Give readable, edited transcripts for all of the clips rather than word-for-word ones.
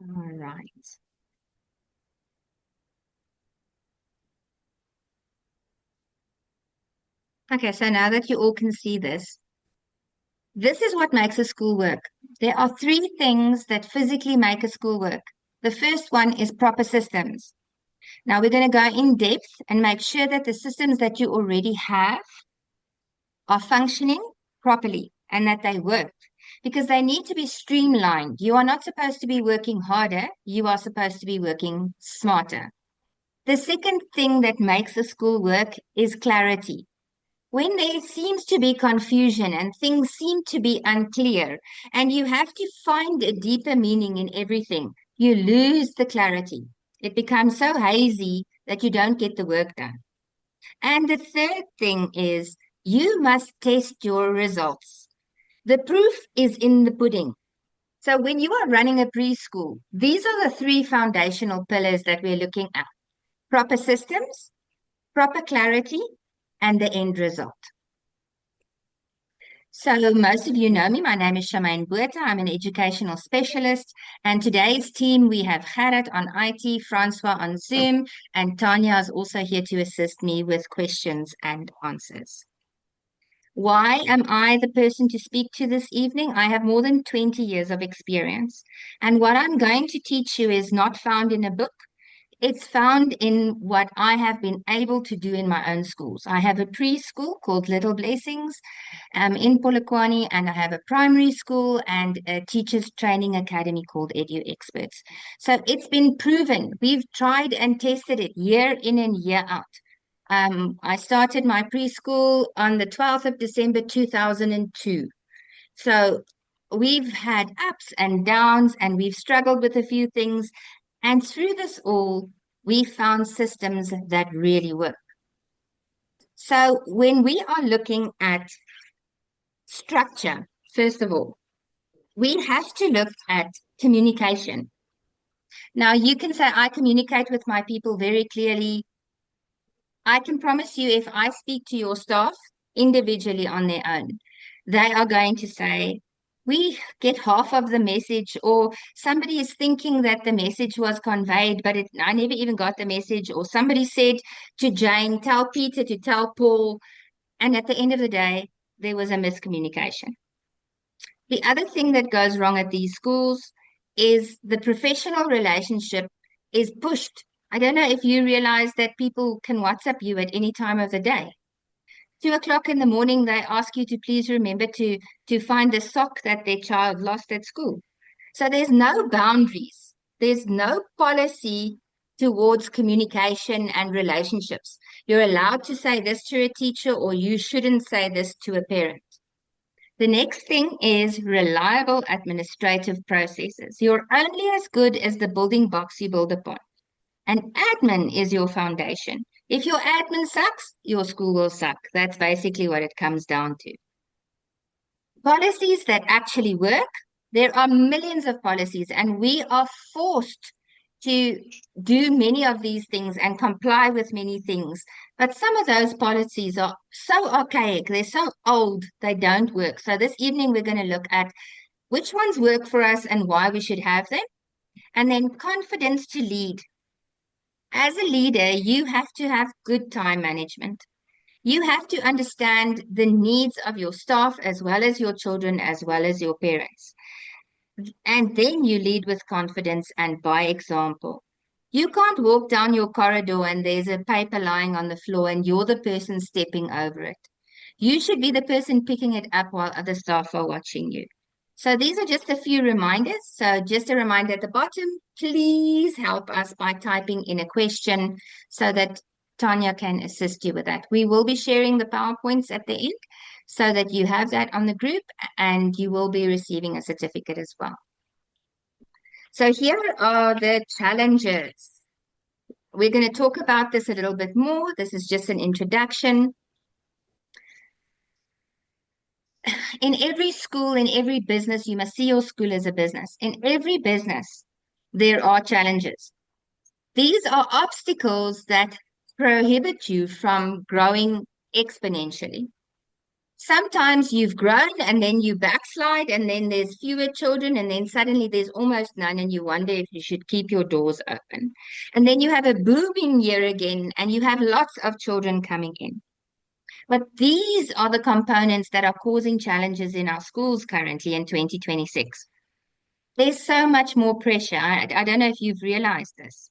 All right. Okay, so now that you all can see this, this is what makes a school work. There are three things that physically make a school work. The first one is proper systems. Now we're going to go in depth and make sure that the systems that you already have are functioning properly and that they work because they need to be streamlined. You are not supposed to be working harder, you are supposed to be working smarter. The second thing that makes a school work is clarity. When there seems to be confusion and things seem to be unclear, and you have to find a deeper meaning in everything, you lose the clarity. It becomes so hazy that you don't get the work done. And the third thing is you must test your results. The proof is in the pudding. So when you are running a preschool, these are the three foundational pillars that we're looking at: proper systems, proper clarity, and the end result. So most of you know me. My name is Shamaine Buerta. I'm an educational specialist. And today's team, we have Gerrit on IT, Francois on Zoom, and Tanya is also here to assist me with questions and answers. Why am I the person to speak to this evening? I have more than 20 years of experience. And what I'm going to teach you is not found in a book. It's found in what I have been able to do in my own schools. I have a preschool called Little Blessings in Polokwane, and I have a primary school and a teachers training academy called EDUX. So it's been proven. We've tried and tested it year in and year out. I started my preschool on the 12th of December 2002. So we've had ups and downs, and we've struggled with a few things. And through this all, we found systems that really work. So when we are looking at structure, first of all, we have to look at communication. Now, you can say, I communicate with my people very clearly. I can promise you, if I speak to your staff individually on their own, they are going to say, we get half of the message, or somebody is thinking that the message was conveyed, but I never even got the message, or somebody said to Jane, tell Peter to tell Paul, and at the end of the day, there was a miscommunication. The other thing that goes wrong at these schools is the professional relationship is pushed. I don't know if you realize that people can WhatsApp you at any time of the day. 2 o'clock in the morning, they ask you to please remember to find the sock that their child lost at school. So there's no boundaries. There's no policy towards communication and relationships. You're allowed to say this to a teacher, or you shouldn't say this to a parent. The next thing is reliable administrative processes. You're only as good as the building blocks you build upon. And admin is your foundation. If your admin sucks, your school will suck. That's basically what it comes down to. Policies that actually work, there are millions of policies, and we are forced to do many of these things and comply with many things. But some of those policies are so archaic, they're so old, they don't work. So this evening, we're going to look at which ones work for us and why we should have them. And then confidence to lead. As a leader, you have to have good time management. You have to understand the needs of your staff as well as your children, as well as your parents. And then you lead with confidence and by example. You can't walk down your corridor and there's a paper lying on the floor and you're the person stepping over it. You should be the person picking it up while other staff are watching you. So these are just a few reminders. So just a reminder at the bottom, please help us by typing in a question so that Tanya can assist you with that. We will be sharing the PowerPoints at the end so that you have that on the group and you will be receiving a certificate as well. So here are the challenges. We're going to talk about this a little bit more. This is just an introduction. In every school, in every business, you must see your school as a business. In every business, there are challenges. These are obstacles that prohibit you from growing exponentially. Sometimes you've grown and then you backslide, and then there's fewer children, and then suddenly there's almost none, and you wonder if you should keep your doors open. And then you have a booming year again, and you have lots of children coming in. But these are the components that are causing challenges in our schools currently in 2026. There's so much more pressure. I don't know if you've realized this.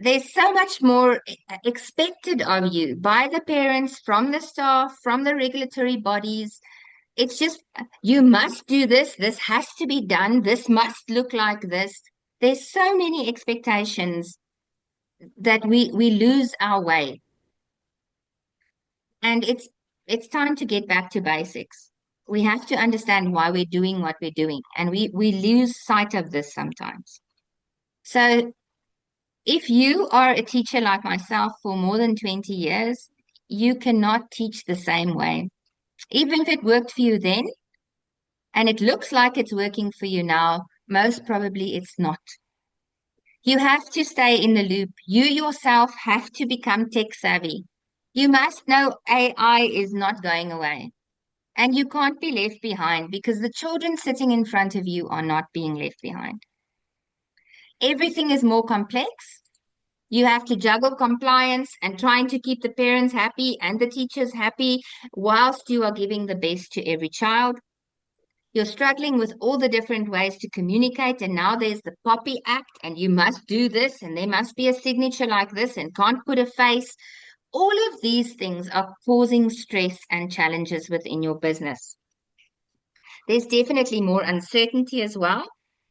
There's so much more expected of you by the parents, from the staff, from the regulatory bodies. It's just, you must do this. This has to be done. This must look like this. There's so many expectations that we lose our way. And it's time to get back to basics. We have to understand why we're doing what we're doing, and we lose sight of this sometimes. So if you are a teacher like myself for more than 20 years, you cannot teach the same way. Even if it worked for you then, and it looks like it's working for you now, most probably it's not. You have to stay in the loop. You yourself have to become tech savvy. You must know AI is not going away. And you can't be left behind, because the children sitting in front of you are not being left behind. Everything is more complex. You have to juggle compliance and trying to keep the parents happy and the teachers happy whilst you are giving the best to every child. You're struggling with all the different ways to communicate, and now there's the Poppy Act, and you must do this, and there must be a signature like this, and can't put a face. All of these things are causing stress and challenges within your business. There's definitely more uncertainty as well.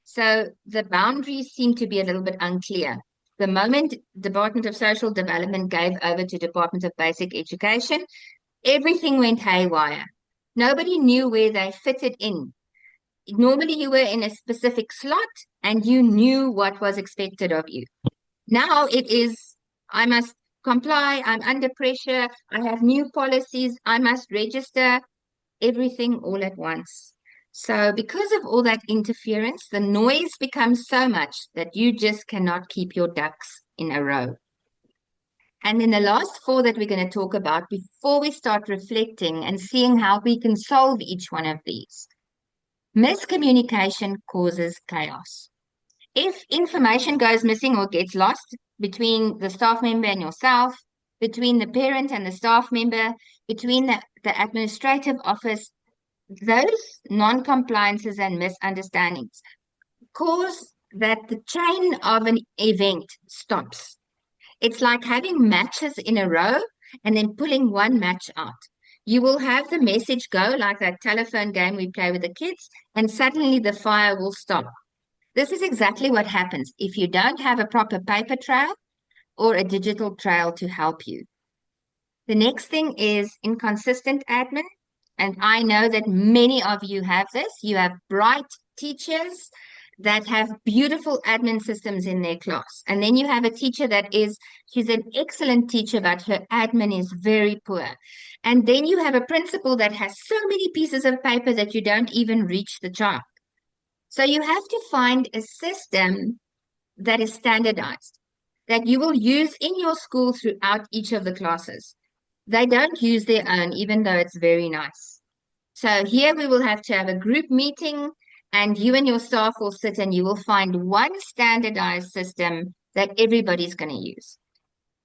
So the boundaries seem to be a little bit unclear. The moment Department of Social Development gave over to Department of Basic Education, everything went haywire. Nobody knew where they fitted in. Normally you were in a specific slot and you knew what was expected of you. Now it is, I must comply, I'm under pressure, I have new policies, I must register, everything all at once. So because of all that interference, the noise becomes so much that you just cannot keep your ducks in a row. And then the last four that we're going to talk about before we start reflecting and seeing how we can solve each one of these. Miscommunication causes chaos. If information goes missing or gets lost between the staff member and yourself, between the parent and the staff member, between the administrative office, those non-compliances and misunderstandings cause that the chain of an event stops. It's like having matches in a row and then pulling one match out. You will have the message go like that telephone game we play with the kids, and suddenly the fire will stop. This is exactly what happens if you don't have a proper paper trail or a digital trail to help you. The next thing is inconsistent admin. And I know that many of you have this. You have bright teachers that have beautiful admin systems in their class. And then you have a teacher she's an excellent teacher, but her admin is very poor. And then you have a principal that has so many pieces of paper that you don't even reach the child. So you have to find a system that is standardized, that you will use in your school throughout each of the classes. They don't use their own, even though it's very nice. So here we will have to have a group meeting, and you and your staff will sit and you will find one standardized system that everybody's going to use.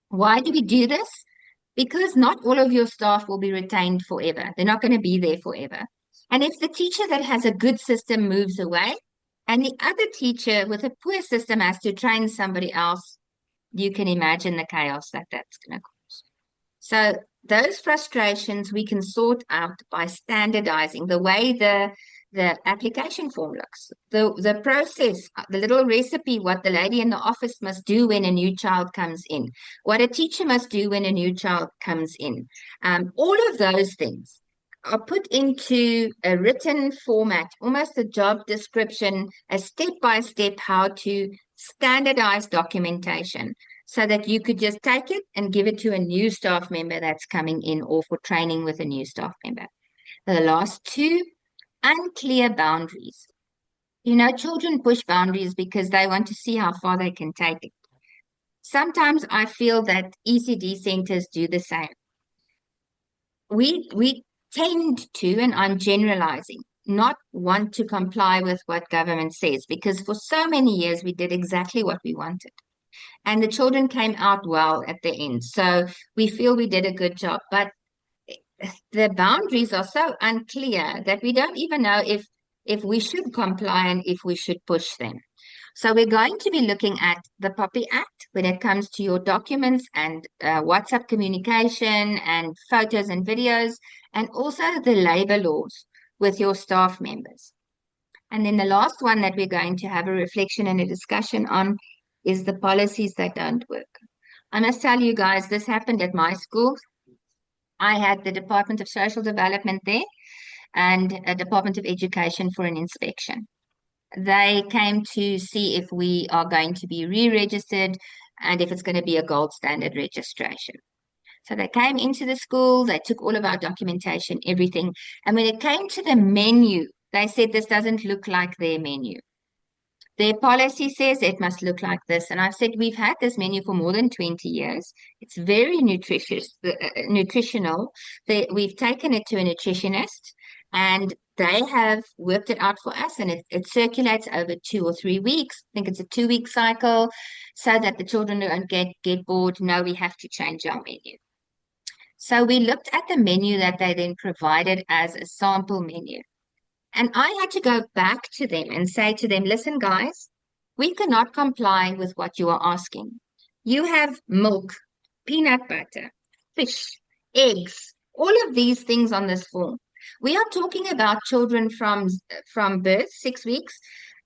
Why do we do this? Because not all of your staff will be retained forever. They're not going to be there forever. And if the teacher that has a good system moves away, and the other teacher with a poor system has to train somebody else, you can imagine the chaos that that's going to cause. So those frustrations we can sort out by standardizing the way the application form looks, the process, the little recipe, what the lady in the office must do when a new child comes in, what a teacher must do when a new child comes in. All of those things are put into a written format, almost a job description, a step-by-step how to standardize documentation, so that you could just take it and give it to a new staff member that's coming in, or for training with a new staff member. The last two, unclear boundaries. You know, children push boundaries because they want to see how far they can take it. Sometimes I feel that ECD centers do the same. We tend to, and I'm generalizing, not want to comply with what government says, because for so many years we did exactly what we wanted. And the children came out well at the end. So we feel we did a good job. But the boundaries are so unclear that we don't even know if we should comply and if we should push them. So we're going to be looking at the POPI Act when it comes to your documents and WhatsApp communication and photos and videos, and also the labor laws with your staff members. And then the last one that we're going to have a reflection and a discussion on is the policies that don't work. I must tell you guys, this happened at my school. I had the Department of Social Development there and a Department of Education for an inspection. They came to see if we are going to be re-registered and if it's going to be a gold standard registration. So they came into the school, they took all of our documentation, everything. And when it came to the menu, they said this doesn't look like their menu. Their policy says it must look like this. And I've said we've had this menu for more than 20 years. It's very nutritional. We've taken it to a nutritionist and they have worked it out for us, and it circulates over 2 or 3 weeks. I think it's a 2-week cycle so that the children don't get bored. No, we have to change our menu. So we looked at the menu that they then provided as a sample menu. And I had to go back to them and say to them, listen, guys, we cannot comply with what you are asking. You have milk, peanut butter, fish, eggs, all of these things on this form. We are talking about children from birth, 6 weeks,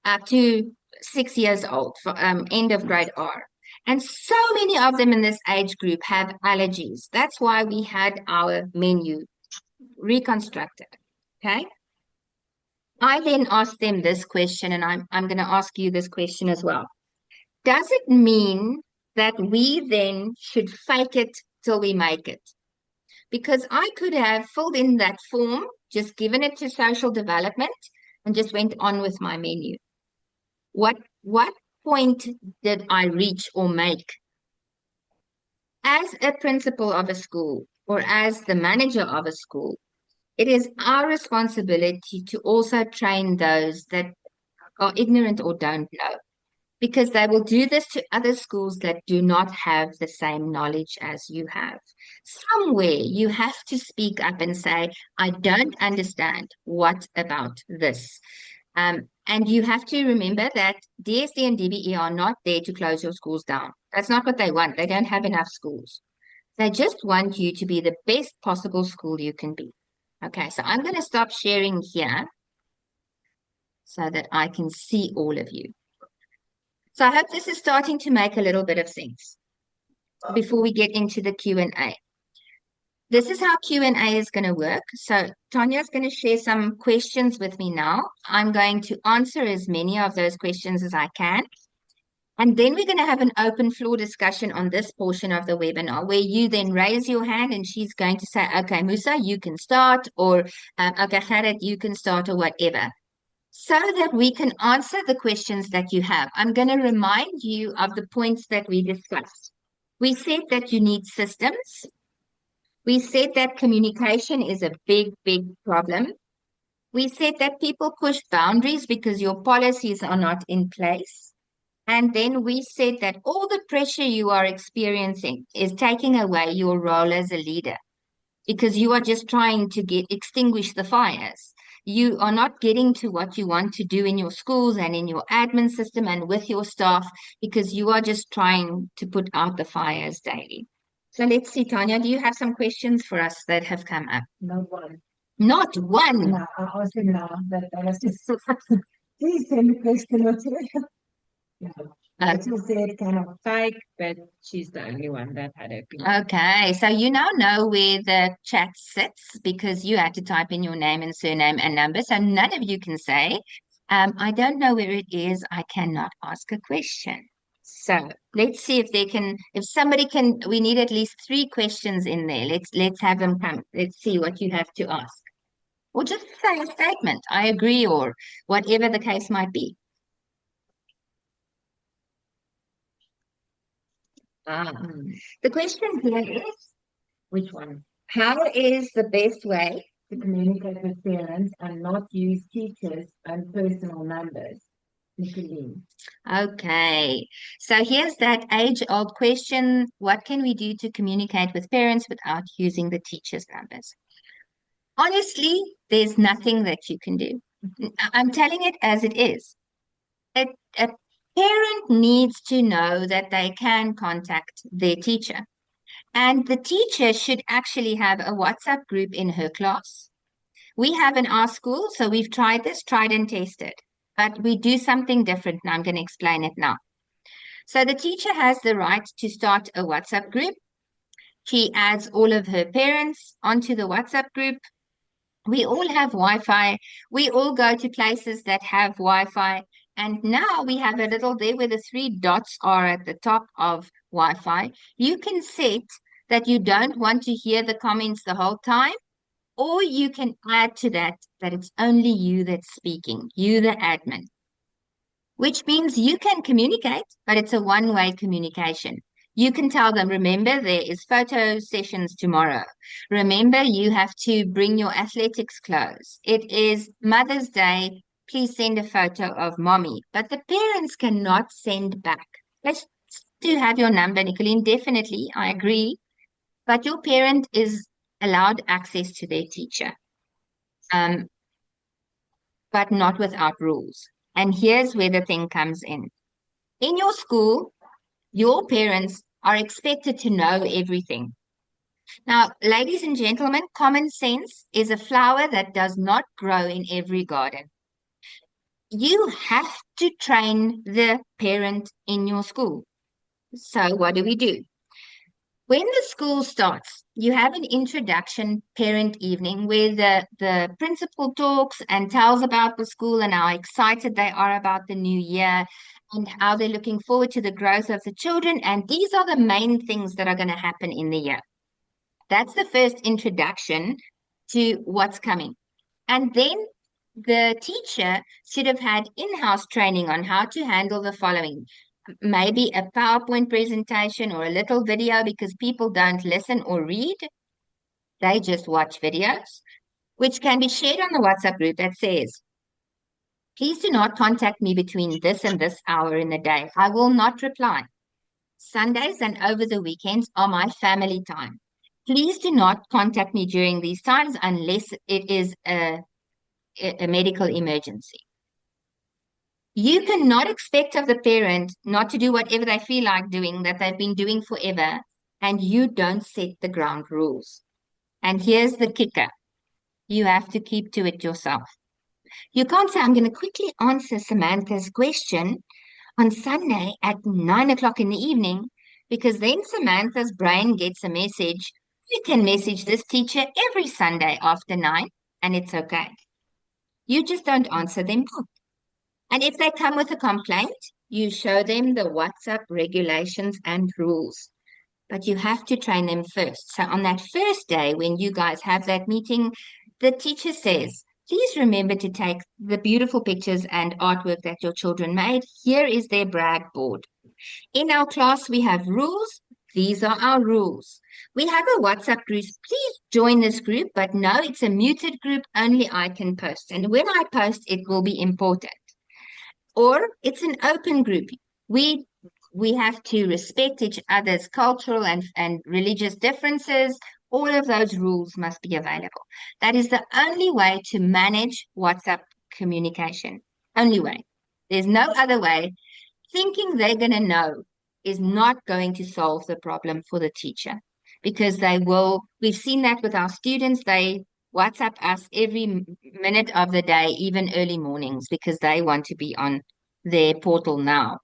up to 6 years old, for, end of grade R. And so many of them in this age group have allergies. That's why we had our menu reconstructed. Okay. I then asked them this question, and I'm going to ask you this question as well. Does it mean that we then should fake it till we make it? Because I could have filled in that form, just given it to social development, and just went on with my menu. What point did I reach or make? As a principal of a school or as the manager of a school, it is our responsibility to also train those that are ignorant or don't know, because they will do this to other schools that do not have the same knowledge as you have. Somewhere you have to speak up and say, I don't understand. What about this? And you have to remember that DSD and DBE are not there to close your schools down. That's not what they want. They don't have enough schools. They just want you to be the best possible school you can be. Okay, so I'm going to stop sharing here so that I can see all of you. So I hope this is starting to make a little bit of sense before we get into the Q&A. This is how Q&A is going to work. So Tanya is going to share some questions with me now. I'm going to answer as many of those questions as I can. And then we're going to have an open floor discussion on this portion of the webinar where you then raise your hand and she's going to say, okay, Musa, you can start, or okay, Gerrit, you can start, or whatever, so that we can answer the questions that you have. I'm going to remind you of the points that we discussed. We said that you need systems. We said that communication is a big, big problem. We said that people push boundaries because your policies are not in place. And then we said that all the pressure you are experiencing is taking away your role as a leader because you are just trying to extinguish the fires. You are not getting to what you want to do in your schools and in your admin system and with your staff because you are just trying to put out the fires daily. So let's see, Tanya, do you have some questions for us that have come up? Not one. Not one? No, I was in but I was just please send a question or two. Yeah. She said kind of fake, but she's the only one that had it. Okay, so you now know where the chat sits because you had to type in your name and surname and number. So none of you can say, I don't know where it is. I cannot ask a question. So let's see if somebody can, we need at least 3 questions in there. Let's have them come. Let's see what you have to ask. Or just say a statement, I agree, or whatever the case might be. The question here is, Which one? how is the best way to communicate with parents and not use teachers and personal numbers? Nicolene. Okay, so here's that age-old question. What can we do to communicate with parents without using the teacher's numbers? Honestly, there's nothing that you can do. I'm telling it as it is. A parent needs to know that they can contact their teacher. And the teacher should actually have a WhatsApp group in her class. We have in our school, so we've tried this, tried and tested. But we do something different, and I'm going to explain it now. So the teacher has the right to start a WhatsApp group. She adds all of her parents onto the WhatsApp group. We all have Wi-Fi. We all go to places that have Wi-Fi. And now we have a little there where the three dots are at the top of Wi-Fi. You can set that you don't want to hear the comments the whole time, or you can add to that that it's only you that's speaking, you the admin, which means you can communicate, but it's a one-way communication. You can tell them, remember, there is photo sessions tomorrow. Remember, you have to bring your athletics clothes. It is Mother's Day. Please send a photo of mommy. But the parents cannot send back. Let's do have your number, Nicolene. Definitely, I agree. But your parent is allowed access to their teacher, um, but not without rules. And here's where the thing comes in. In your school, your parents are expected to know everything. Now, ladies and gentlemen, common sense is a flower that does not grow in every garden. You have to train the parent in your school. So, what do we do? When the school starts, you have an introduction parent evening where the principal talks and tells about the school and how excited they are about the new year and how they're looking forward to the growth of the children. And these are the main things that are going to happen in the year. That's the first introduction to what's coming. And then the teacher should have had in-house training on how to handle the following. Maybe a PowerPoint presentation or a little video, because people don't listen or read. They just watch videos, which can be shared on the WhatsApp group that says, please do not contact me between this and this hour in the day. I will not reply. Sundays and over the weekends are my family time. Please do not contact me during these times unless it is a medical emergency. You cannot expect of the parent not to do whatever they feel like doing that they've been doing forever, and you don't set the ground rules. And here's the kicker. You have to keep to it yourself. You can't say, I'm going to quickly answer Samantha's question on Sunday at 9 o'clock in the evening, because then Samantha's brain gets a message. You can message this teacher every Sunday after 9, and it's okay. You just don't answer them back. And if they come with a complaint, you show them the WhatsApp regulations and rules. But you have to train them first. So on that first day, when you guys have that meeting, the teacher says, please remember to take the beautiful pictures and artwork that your children made. Here is their brag board. In our class, we have rules. These are our rules. We have a WhatsApp group. Please join this group, but no, it's a muted group. Only I can post. And when I post, it will be important. Or it's an open group. We have to respect each other's cultural and religious differences. All of those rules must be available. That is the only way to manage WhatsApp communication. Only way. There's no other way. Thinking they're going to know is not going to solve the problem for the teacher, because they will. We've seen that with our students. They WhatsApp us every minute of the day, even early mornings, because they want to be on their portal now.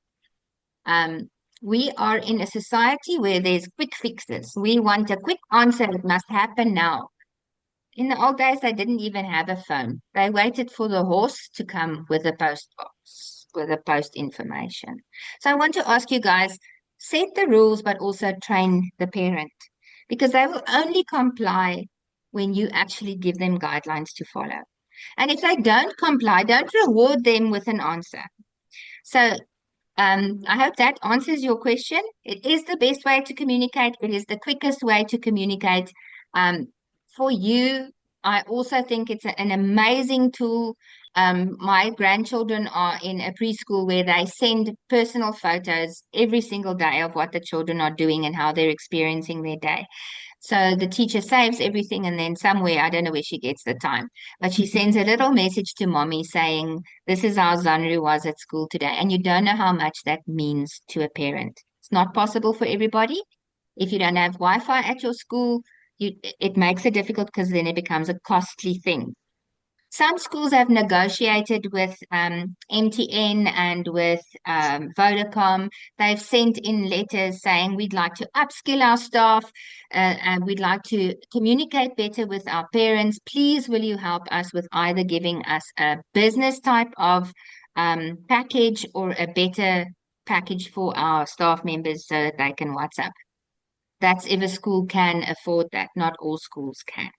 We are in a society where there's quick fixes. We want a quick answer. It must happen now. In the old days, they didn't even have a phone. They waited for the horse to come with a post box, with a post information. So I want to ask you guys, set the rules, but also train the parent, because they will only comply when you actually give them guidelines to follow. And if they don't comply, don't reward them with an answer. So I hope that answers your question. It is the best way to communicate. It is the quickest way to communicate. For you, I also think it's an amazing tool. My grandchildren are in a preschool where they send personal photos every single day of what the children are doing and how they're experiencing their day. So the teacher saves everything, and then somewhere, I don't know where she gets the time, but she sends a little message to mommy saying, "This is how Zanru was at school today." And you don't know how much that means to a parent. It's not possible for everybody. If you don't have Wi-Fi at your school, it makes it difficult because then it becomes a costly thing. Some schools have negotiated with MTN and with Vodacom. They've sent in letters saying we'd like to upskill our staff and we'd like to communicate better with our parents. Please, will you help us with either giving us a business type of package or a better package for our staff members so that they can WhatsApp? That's if a school can afford that. Not all schools can.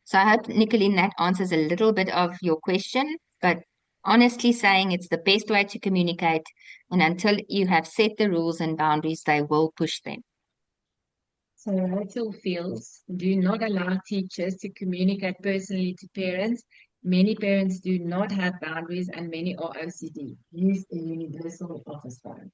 So I hope, Nicolene, that answers a little bit of your question, but honestly saying it's the best way to communicate. And until you have set the rules and boundaries, they will push them. So Rachel feels, do not allow teachers to communicate personally to parents. Many parents do not have boundaries and many are OCD. Use a universal office phone.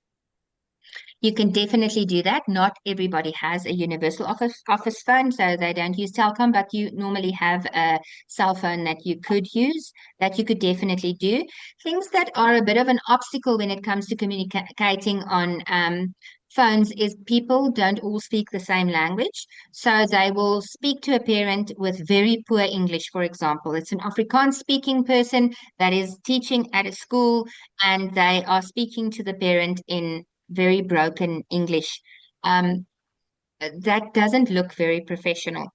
You can definitely do that. Not everybody has a universal office phone, so they don't use telecom, but you normally have a cell phone that you could use, that you could definitely do. Things that are a bit of an obstacle when it comes to communicating on phones is people don't all speak the same language. So they will speak to a parent with very poor English, for example. It's an Afrikaans speaking person that is teaching at a school and they are speaking to the parent in very broken English. Um, that doesn't look very professional.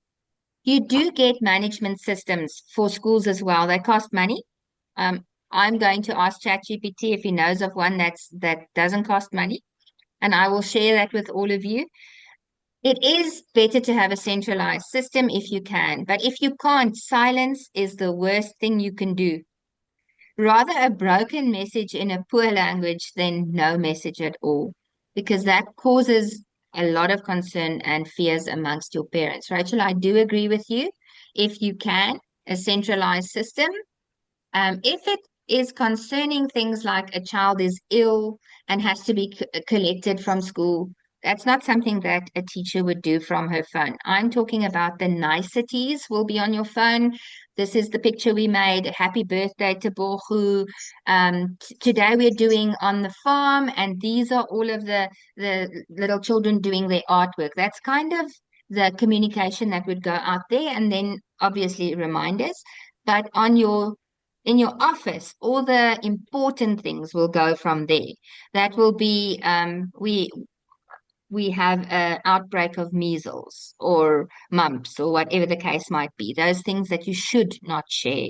You do get management systems for schools as well. They cost money. Um, I'm going to ask ChatGPT if he knows of one that doesn't cost money, and I will share that with all of you. It is better to have a centralized system if you can, but if you can't, silence is the worst thing you can do. Rather a broken message in a poor language than no message at all, because that causes a lot of concern and fears amongst your parents. Rachel, I do agree with you. If you can, a centralized system. If it is concerning things like a child is ill and has to be collected from school, that's not something that a teacher would do from her phone. I'm talking about the niceties will be on your phone. This is the picture we made. Happy birthday to Borgu. Today we're doing on the farm, and these are all of the little children doing their artwork. That's kind of the communication that would go out there, and then obviously reminders. But on your in your office, all the important things will go from there. That will be we have an outbreak of measles or mumps or whatever the case might be. Those things that you should not share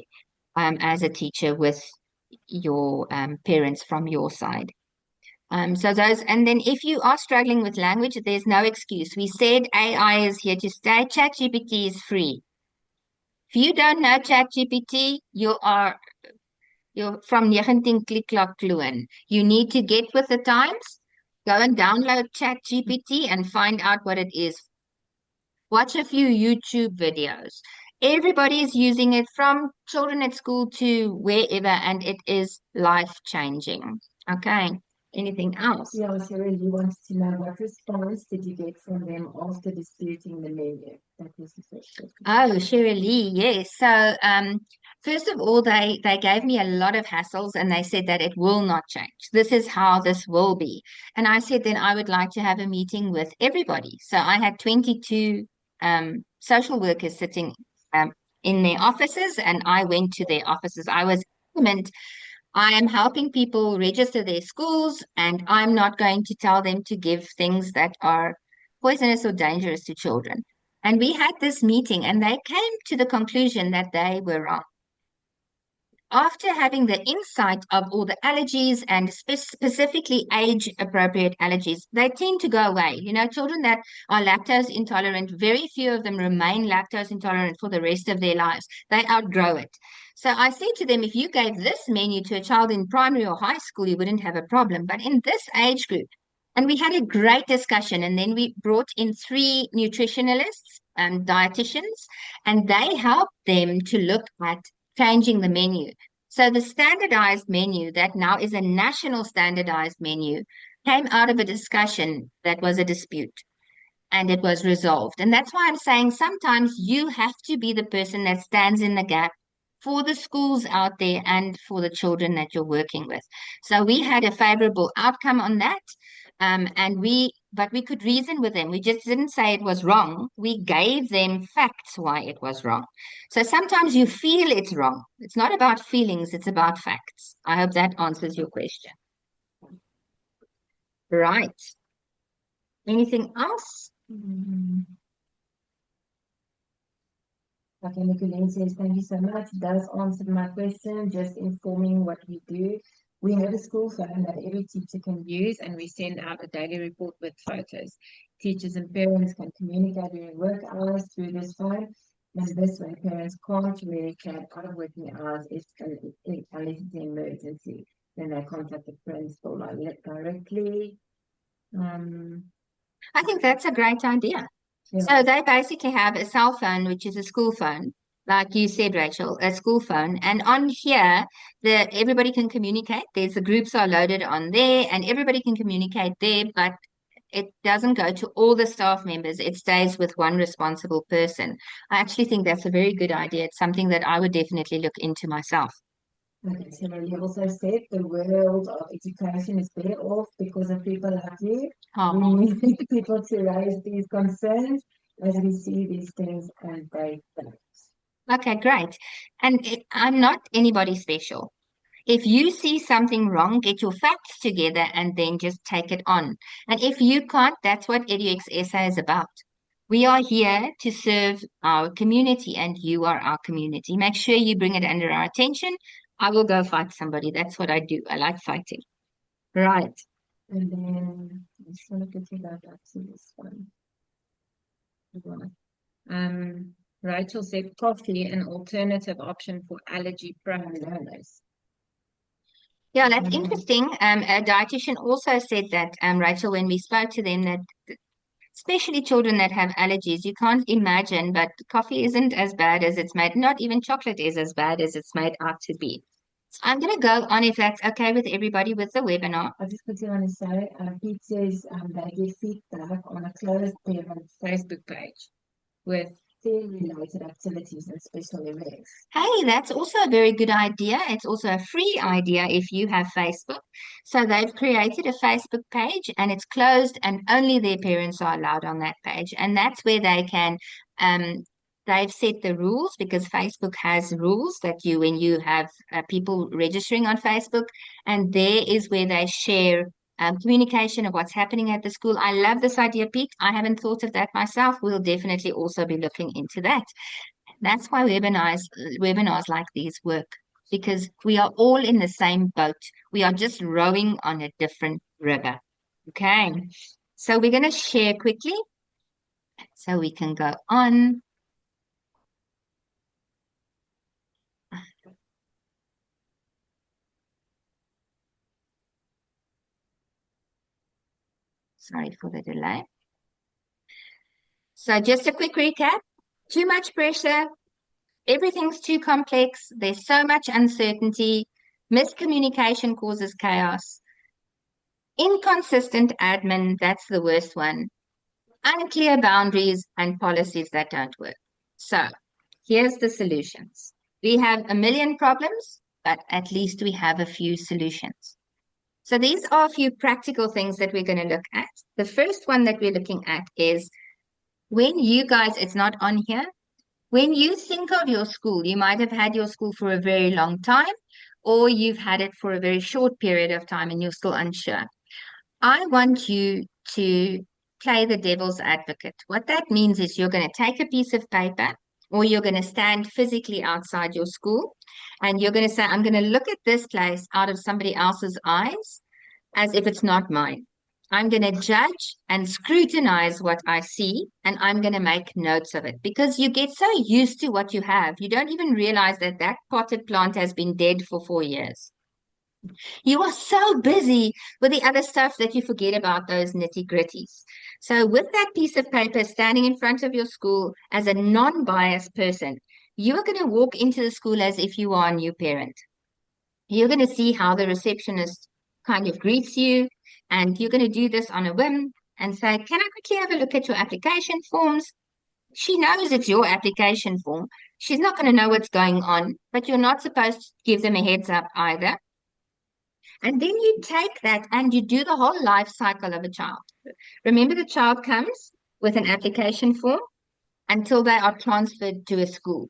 as a teacher with your parents from your side. So those, and then if you are struggling with language, there's no excuse. We said AI is here to stay. ChatGPT is free. If you don't know ChatGPT, you're from 19 Klik-Klak Kluwen. You need to get with the times. Go and download ChatGPT and find out what it is. Watch a few YouTube videos. Everybody is using it from children at school to wherever, and it is life-changing. Okay. Anything else? Yeah, Cheryl, you wants to know what response did you get from them after disputing the menu? That was the first question. Oh, Shirley, yes. So, first of all, they gave me a lot of hassles and they said that it will not change. This is how this will be. And I said then I would like to have a meeting with everybody. So I had 22 social workers sitting in their offices, and I went to their offices. I was adamant I am helping people register their schools, and I'm not going to tell them to give things that are poisonous or dangerous to children. And we had this meeting, and they came to the conclusion that they were wrong. After having the insight of all the allergies and specifically age appropriate allergies, they tend to go away. You know, children that are lactose intolerant, very few of them remain lactose intolerant for the rest of their lives. They outgrow it. So I said to them, if you gave this menu to a child in primary or high school, you wouldn't have a problem. But in this age group, and we had a great discussion, and then we brought in 3 nutritionalists dietitians, and they helped them to look at changing the menu. So the standardized menu that now is a national standardized menu came out of a discussion that was a dispute and it was resolved. And that's why I'm saying sometimes you have to be the person that stands in the gap for the schools out there and for the children that you're working with. So we had a favorable outcome on that. But we could reason with them. We just didn't say it was wrong. We gave them facts why it was wrong. So sometimes you feel it's wrong. It's not about feelings, it's about facts. I hope that answers your question. Right. Anything else? Okay, Nicolene says, thank you so much. It does answer my question, just informing what we do. We have a school phone that every teacher can use, and we send out a daily report with photos. Teachers and parents can communicate during work hours through this phone, and this way parents can't communicate out of working hours unless it's an emergency. Then they contact the principal directly. I think that's a great idea. Yeah. So they basically have a cell phone, which is a school phone, like you said, Rachel, a school phone. And on here, everybody can communicate. The groups are loaded on there, and everybody can communicate there, but it doesn't go to all the staff members. It stays with one responsible person. I actually think that's a very good idea. It's something that I would definitely look into myself. Okay, so you also said the world of education is better off because of people like you. We need people to raise these concerns as we see these things and they don't. Okay, great. And I'm not anybody special. If you see something wrong, get your facts together and then just take it on. And if you can't, that's what EDUX SA is about. We are here to serve our community and you are our community. Make sure you bring it under our attention. I will go fight somebody. That's what I do. I like fighting. Right. And then I just want to quickly go back to this one. Rachel said coffee, an alternative option for allergy-prone learners. Yeah, that's interesting. A dietitian also said that, Rachel, when we spoke to them, that especially children that have allergies, you can't imagine, but coffee isn't as bad as it's made. Not even chocolate is as bad as it's made out to be. So I'm going to go on if that's okay with everybody with the webinar. I just quickly want to say, Pete says they give feedback on a closed parent Facebook page with related activities and special events. Hey, that's also a very good idea. It's also a free idea if you have Facebook. So they've created a Facebook page and it's closed and only their parents are allowed on that page. And that's where they can, they've set the rules because Facebook has rules that when you have people registering on Facebook, and there is where they share communication of what's happening at the school. I love this idea, Pete. I haven't thought of that myself. We'll definitely also be looking into that. That's why webinars like these work because we are all in the same boat. We are just rowing on a different river. Okay. So we're going to share quickly so we can go on. Sorry for the delay. So just a quick recap. Too much pressure. Everything's too complex. There's so much uncertainty. Miscommunication causes chaos. Inconsistent admin, that's the worst one. Unclear boundaries and policies that don't work. So here's the solutions. We have a million problems, but at least we have a few solutions. So these are a few practical things that we're going to look at. The first one that we're looking at is when you guys, it's not on here, when you think of your school, you might have had your school for a very long time, or you've had it for a very short period of time and you're still unsure. I want you to play the devil's advocate. What that means is you're going to take a piece of paper or you're going to stand physically outside your school and you're going to say, I'm going to look at this place out of somebody else's eyes as if it's not mine. I'm going to judge and scrutinize what I see, and I'm going to make notes of it because you get so used to what you have. You don't even realize that that potted plant has been dead for 4 years. You are so busy with the other stuff that you forget about those nitty-gritties. So, with that piece of paper standing in front of your school as a non-biased person, you are going to walk into the school as if you are a new parent. You're going to see how the receptionist kind of greets you, and you're going to do this on a whim and say, "Can I quickly have a look at your application forms?" She knows it's your application form. She's not going to know what's going on, but you're not supposed to give them a heads up either. And then you take that and you do the whole life cycle of a child. Remember, the child comes with an application form until they are transferred to a school.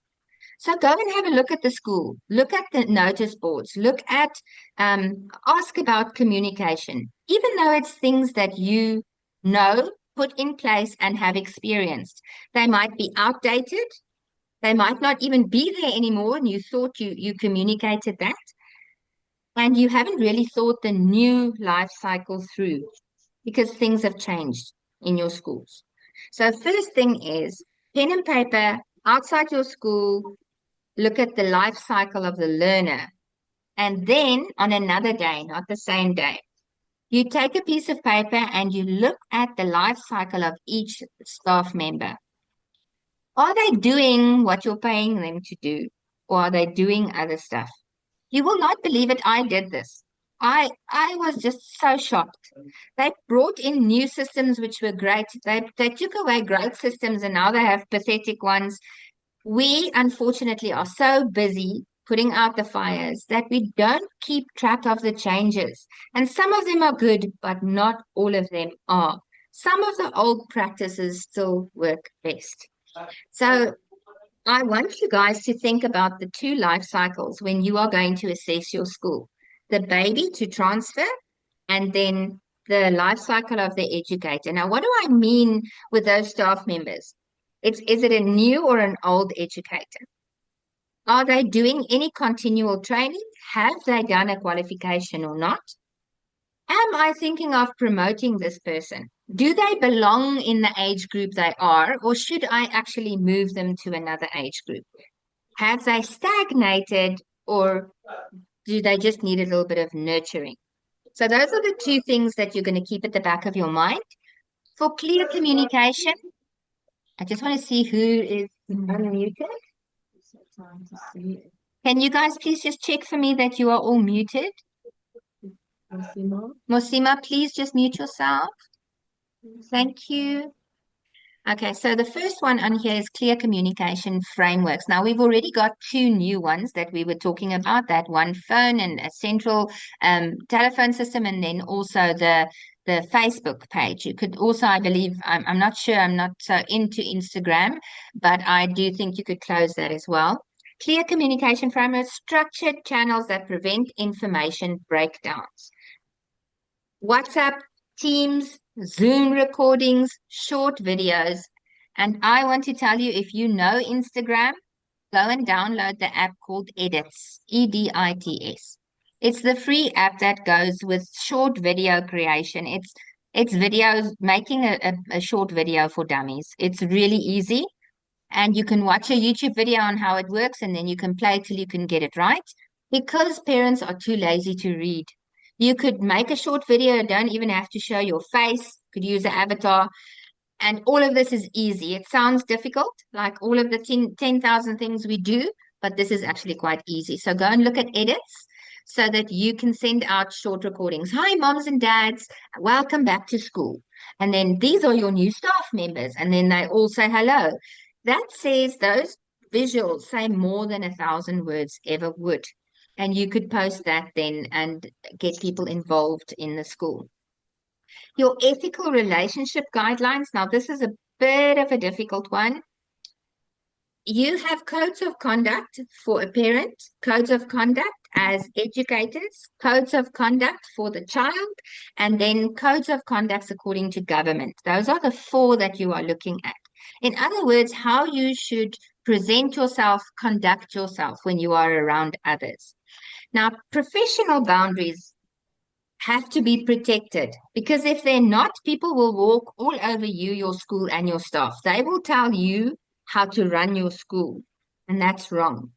So go and have a look at the school, look at the notice boards, look at, ask about communication, even though it's things that you know, put in place and have experienced. They might be outdated. They might not even be there anymore, and you thought you communicated that, and you haven't really thought the new life cycle through because things have changed in your schools. So first thing is pen and paper outside your school, look at the life cycle of the learner. And then on another day, not the same day, you take a piece of paper and you look at the life cycle of each staff member. Are they doing what you're paying them to do, or are they doing other stuff? You will not believe it. I did this. I was just so shocked. They brought in new systems which were great. They took away great systems and now they have pathetic ones. We unfortunately are so busy putting out the fires that we don't keep track of the changes. And some of them are good, but not all of them are. Some of the old practices still work best. So I want you guys to think about the two life cycles when you are going to assess your school. The baby to transfer and then the life cycle of the educator. Now, what do I mean with those staff members? Is it a new or an old educator? Are they doing any continual training? Have they done a qualification or not? Am I thinking of promoting this person? Do they belong in the age group they are, or should I actually move them to another age group? Have they stagnated, or do they just need a little bit of nurturing? So those are the two things that you're going to keep at the back of your mind. For clear communication, I just want to see who is unmuted. Can you guys please just check for me that you are all muted? Mosima, please just mute yourself. Thank you. Okay, so the first one on here is clear communication frameworks. Now, we've already got two new ones that we were talking about, that one phone and a central telephone system, and then also the Facebook page. You could also, I believe, I'm not sure, I'm not so into Instagram, but I do think you could close that as well. Clear communication frameworks, structured channels that prevent information breakdowns. WhatsApp, Teams, Zoom recordings, short videos. And I want to tell you, if you know Instagram, go and download the app called EDITS, EDITS. It's the free app that goes with short video creation. It's videos, making a short video for dummies. It's really easy. And you can watch a YouTube video on how it works, and then you can play till you can get it right. Because parents are too lazy to read, you could make a short video, don't even have to show your face, could use an avatar, and all of this is easy. It sounds difficult, like all of the 10,000 things we do, but this is actually quite easy. So go and look at edits so that you can send out short recordings. Hi, moms and dads, welcome back to school. And then these are your new staff members. And then they all say hello. That says those visuals say more than 1,000 words ever would. And you could post that then and get people involved in the school. Your ethical relationship guidelines. Now, this is a bit of a difficult one. You have codes of conduct for a parent, codes of conduct as educators, codes of conduct for the child, and then codes of conduct according to government. Those are the four that you are looking at. In other words, how you should present yourself, conduct yourself when you are around others. Now, professional boundaries have to be protected because if they're not, people will walk all over you, your school, and your staff. They will tell you how to run your school, and that's wrong.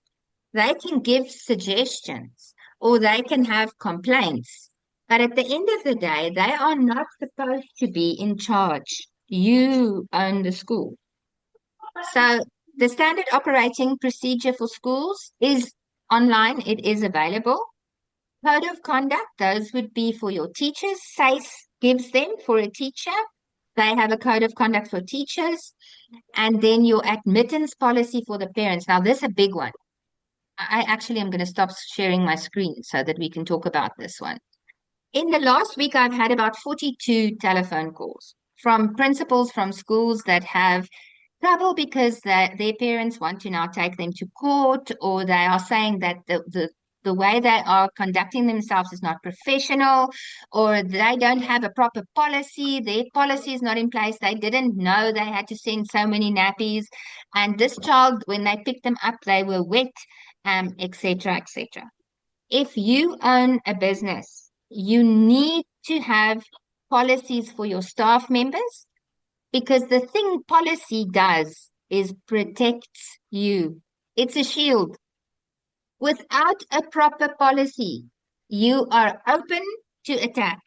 They can give suggestions, or they can have complaints. But at the end of the day, they are not supposed to be in charge. You own the school. So the standard operating procedure for schools is online. It is available. Code of conduct, those would be for your teachers. SACE gives them for a teacher. They have a code of conduct for teachers. And then your admittance policy for the parents. Now, this is a big one. I actually am going to stop sharing my screen so that we can talk about this one. In the last week, I've had about 42 telephone calls from principals from schools that have trouble because their parents want to now take them to court, or they are saying that the way they are conducting themselves is not professional, or they don't have a proper policy. Their policy is not in place. They didn't know they had to send so many nappies. And this child, when they picked them up, they were wet, etc., etc. If you own a business, you need to have policies for your staff members, because the thing policy does is protects you. It's a shield. Without a proper policy, you are open to attack.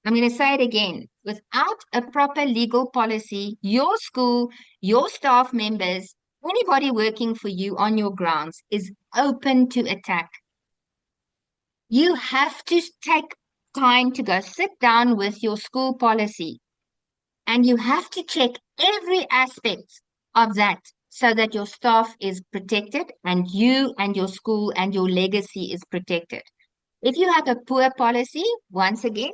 I'm going to say it again. Without a proper legal policy, your school, your staff members, anybody working for you on your grounds is open to attack. You have to take time to go sit down with your school policy, and you have to check every aspect of that so that your staff is protected and you and your school and your legacy is protected. If you have a poor policy, once again,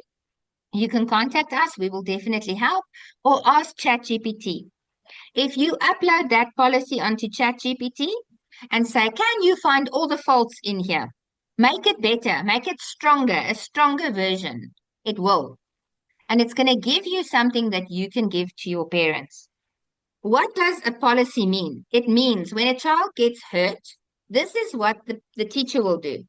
you can contact us. We will definitely help, or ask ChatGPT. If you upload that policy onto ChatGPT and say, can you find all the faults in here? Make it better, make it stronger, a stronger version. It will. And it's going to give you something that you can give to your parents. What does a policy mean? It means when a child gets hurt, this is what the teacher will do.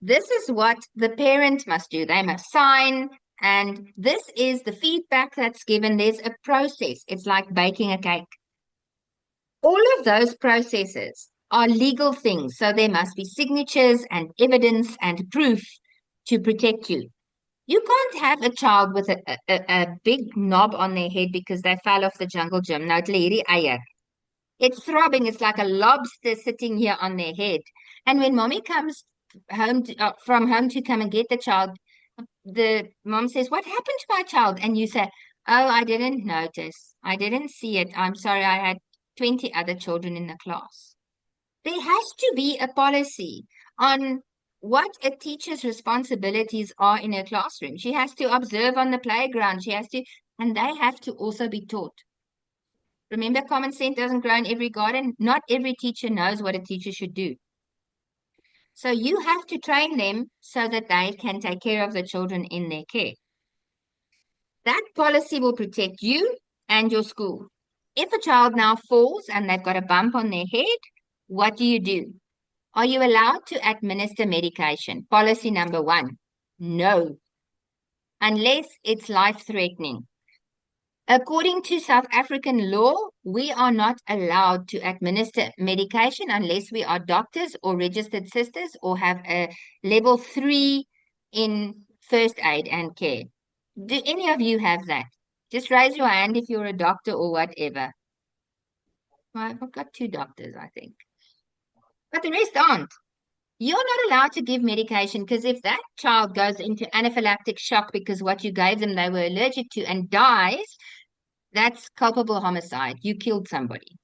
This is what the parent must do. They must sign, and this is the feedback that's given. There's a process. It's like baking a cake. All of those processes are legal things. So there must be signatures and evidence and proof to protect you. You can't have a child with a big knob on their head because they fell off the jungle gym. Nou, it's throbbing. It's like a lobster sitting here on their head. And when mommy comes from home to come and get the child, the mom says, what happened to my child? And you say, oh, I didn't notice. I didn't see it. I'm sorry. I had 20 other children in the class. There has to be a policy on what a teacher's responsibilities are in her classroom. She has to observe on the playground. And they have to also be taught. Remember, common sense doesn't grow in every garden. Not every teacher knows what a teacher should do. So you have to train them so that they can take care of the children in their care. That policy will protect you and your school. If a child now falls and they've got a bump on their head, what do? Are you allowed to administer medication? Policy number 1, no, unless it's life-threatening. According to South African law, we are not allowed to administer medication unless we are doctors or registered sisters or have a level 3 in first aid and care. Do any of you have that? Just raise your hand if you're a doctor or whatever. Well, I've got 2 doctors, I think. But the rest aren't. You're not allowed to give medication, because if that child goes into anaphylactic shock because what you gave them they were allergic to and dies, that's culpable homicide. You killed somebody.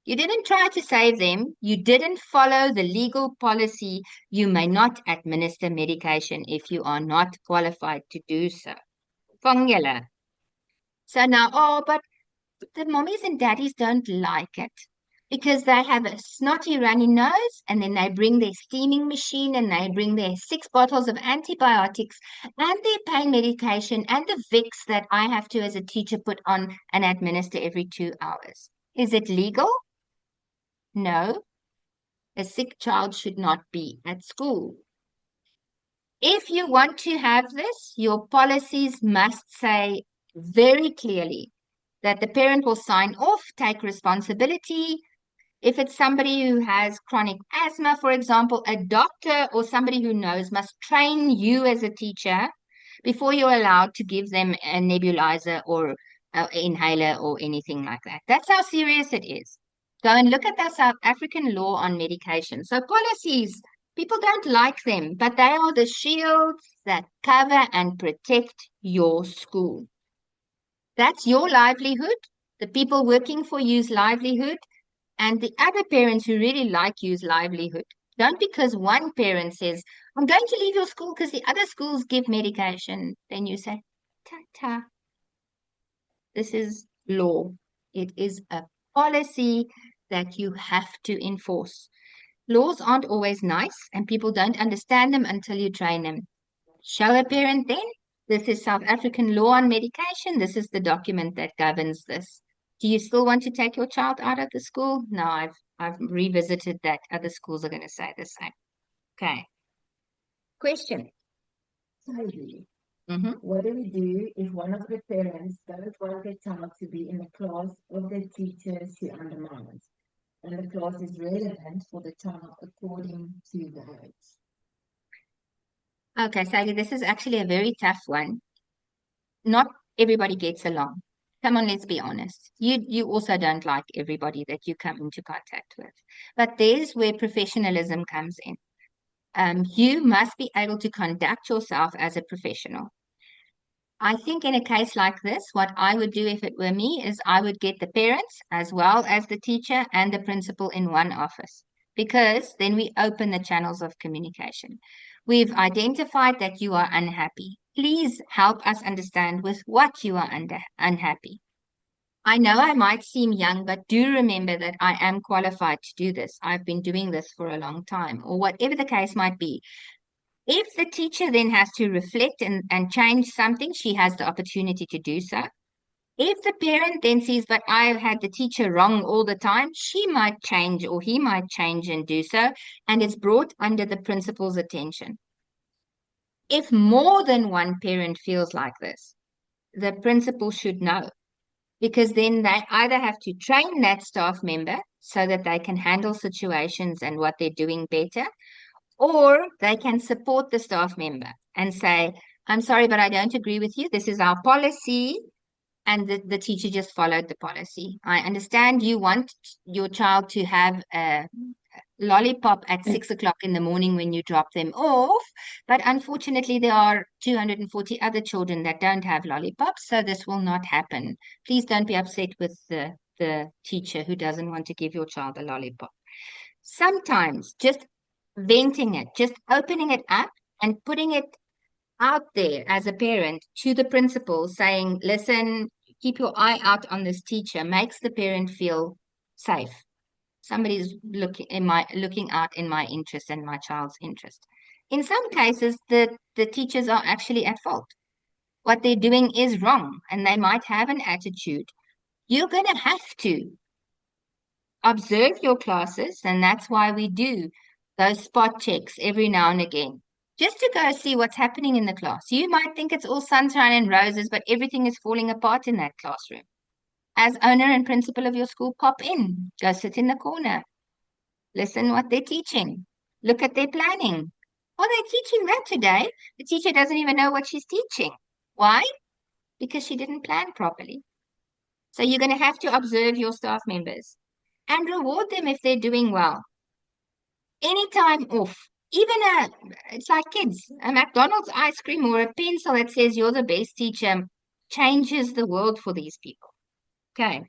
You didn't try to save them. You didn't follow the legal policy. You may not administer medication if you are not qualified to do so. Vangela. So now, oh, but the mommies and daddies don't like it because they have a snotty runny nose, and then they bring their steaming machine and they bring their 6 bottles of antibiotics and their pain medication and the Vicks that I have to, as a teacher, put on and administer every 2 hours. Is it legal? No. A sick child should not be at school. If you want to have this, your policies must say very clearly that the parent will sign off, take responsibility. If it's somebody who has chronic asthma, for example, a doctor or somebody who knows must train you as a teacher before you're allowed to give them a nebulizer or an inhaler or anything like that. That's how serious it is. Go and look at the South African law on medication. So policies, people don't like them, but they are the shields that cover and protect your school. That's your livelihood. The people working for you's livelihood, and the other parents who really like you's livelihood. Don't because one parent says, I'm going to leave your school because the other schools give medication. Then you say, ta ta, this is law. It is a policy that you have to enforce. Laws aren't always nice, and people don't understand them until you train them. Show a parent then, this is South African law on medication. This is the document that governs this. Do you still want to take your child out of the school? No, I've revisited that. Other schools are going to say the same. Okay. Question. Sadly, Mm-hmm. what do we do if one of the parents doesn't want their child to be in the class of the teachers she undermines, and the class is relevant for the child according to the age? Okay, Sally, this is actually a very tough one. Not everybody gets along. Come on, let's be honest. You also don't like everybody that you come into contact with. But there's where professionalism comes in. You must be able to conduct yourself as a professional. I think in a case like this, what I would do if it were me is I would get the parents as well as the teacher and the principal in one office, because then we open the channels of communication. We've identified that you are unhappy. Please help us understand with what you are unhappy. I know I might seem young, but do remember that I am qualified to do this. I've been doing this for a long time, or whatever the case might be. If the teacher then has to reflect and change something, she has the opportunity to do so. If the parent then sees, but I've had the teacher wrong all the time, she might change or he might change and do so, and it's brought under the principal's attention. If more than one parent feels like this, the principal should know, because then they either have to train that staff member so that they can handle situations and what they're doing better, or they can support the staff member and say, I'm sorry, but I don't agree with you. This is our policy. And the teacher just followed the policy. I understand you want your child to have a lollipop at 6 o'clock in the morning when you drop them off, but unfortunately, there are 240 other children that don't have lollipops, so this will not happen. Please don't be upset with the teacher who doesn't want to give your child a lollipop. Sometimes just venting it, just opening it up and putting it out there as a parent to the principal saying, listen, keep your eye out on this teacher, makes the parent feel safe. Somebody's looking out in my interest and my child's interest. In some cases, the teachers are actually at fault. What they're doing is wrong, and they might have an attitude. You're going to have to observe your classes, and that's why we do those spot checks every now and again, just to go see what's happening in the class. You might think it's all sunshine and roses, but everything is falling apart in that classroom. As owner and principal of your school, pop in, go sit in the corner, listen what they're teaching, look at their planning. Are they teaching that today? The teacher doesn't even know what she's teaching. Why? Because she didn't plan properly. So you're going to have to observe your staff members and reward them if they're doing well. Any time off, it's like kids, a McDonald's ice cream or a pencil that says you're the best teacher changes the world for these people. Okay.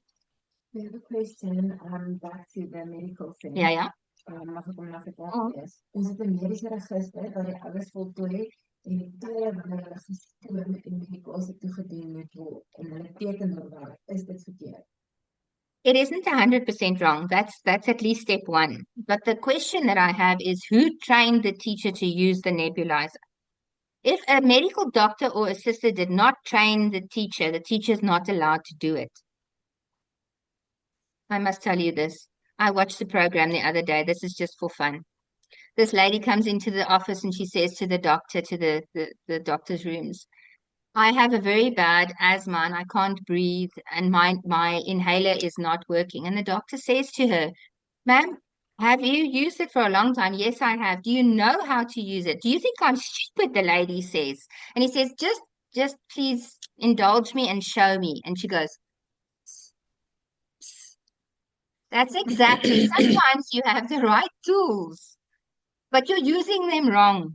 We have a question back to the medical thing. Ja. Mag ek hom na vertel? Yes. Is dit 'n mediese register waar die ouers voltooi en die tye wanneer hulle gestoor en medikasie toegedien moet word en hulle teken daarby? Is dit verkeerd? It isn't 100% wrong. That's at least step one. But the question that I have is who trained the teacher to use the nebulizer? If a medical doctor or a sister did not train the teacher is not allowed to do it. I must tell you this. I watched the program the other day. This is just for fun. This lady comes into the office and she says to the doctor, to the doctor's rooms, I have a very bad asthma and I can't breathe and my inhaler is not working. And the doctor says to her, Ma'am, have you used it for a long time? Yes, I have. Do you know how to use it? Do you think I'm stupid? The lady says. And he says, just please indulge me and show me. And she goes, that's exactly. Sometimes you have the right tools, but you're using them wrong.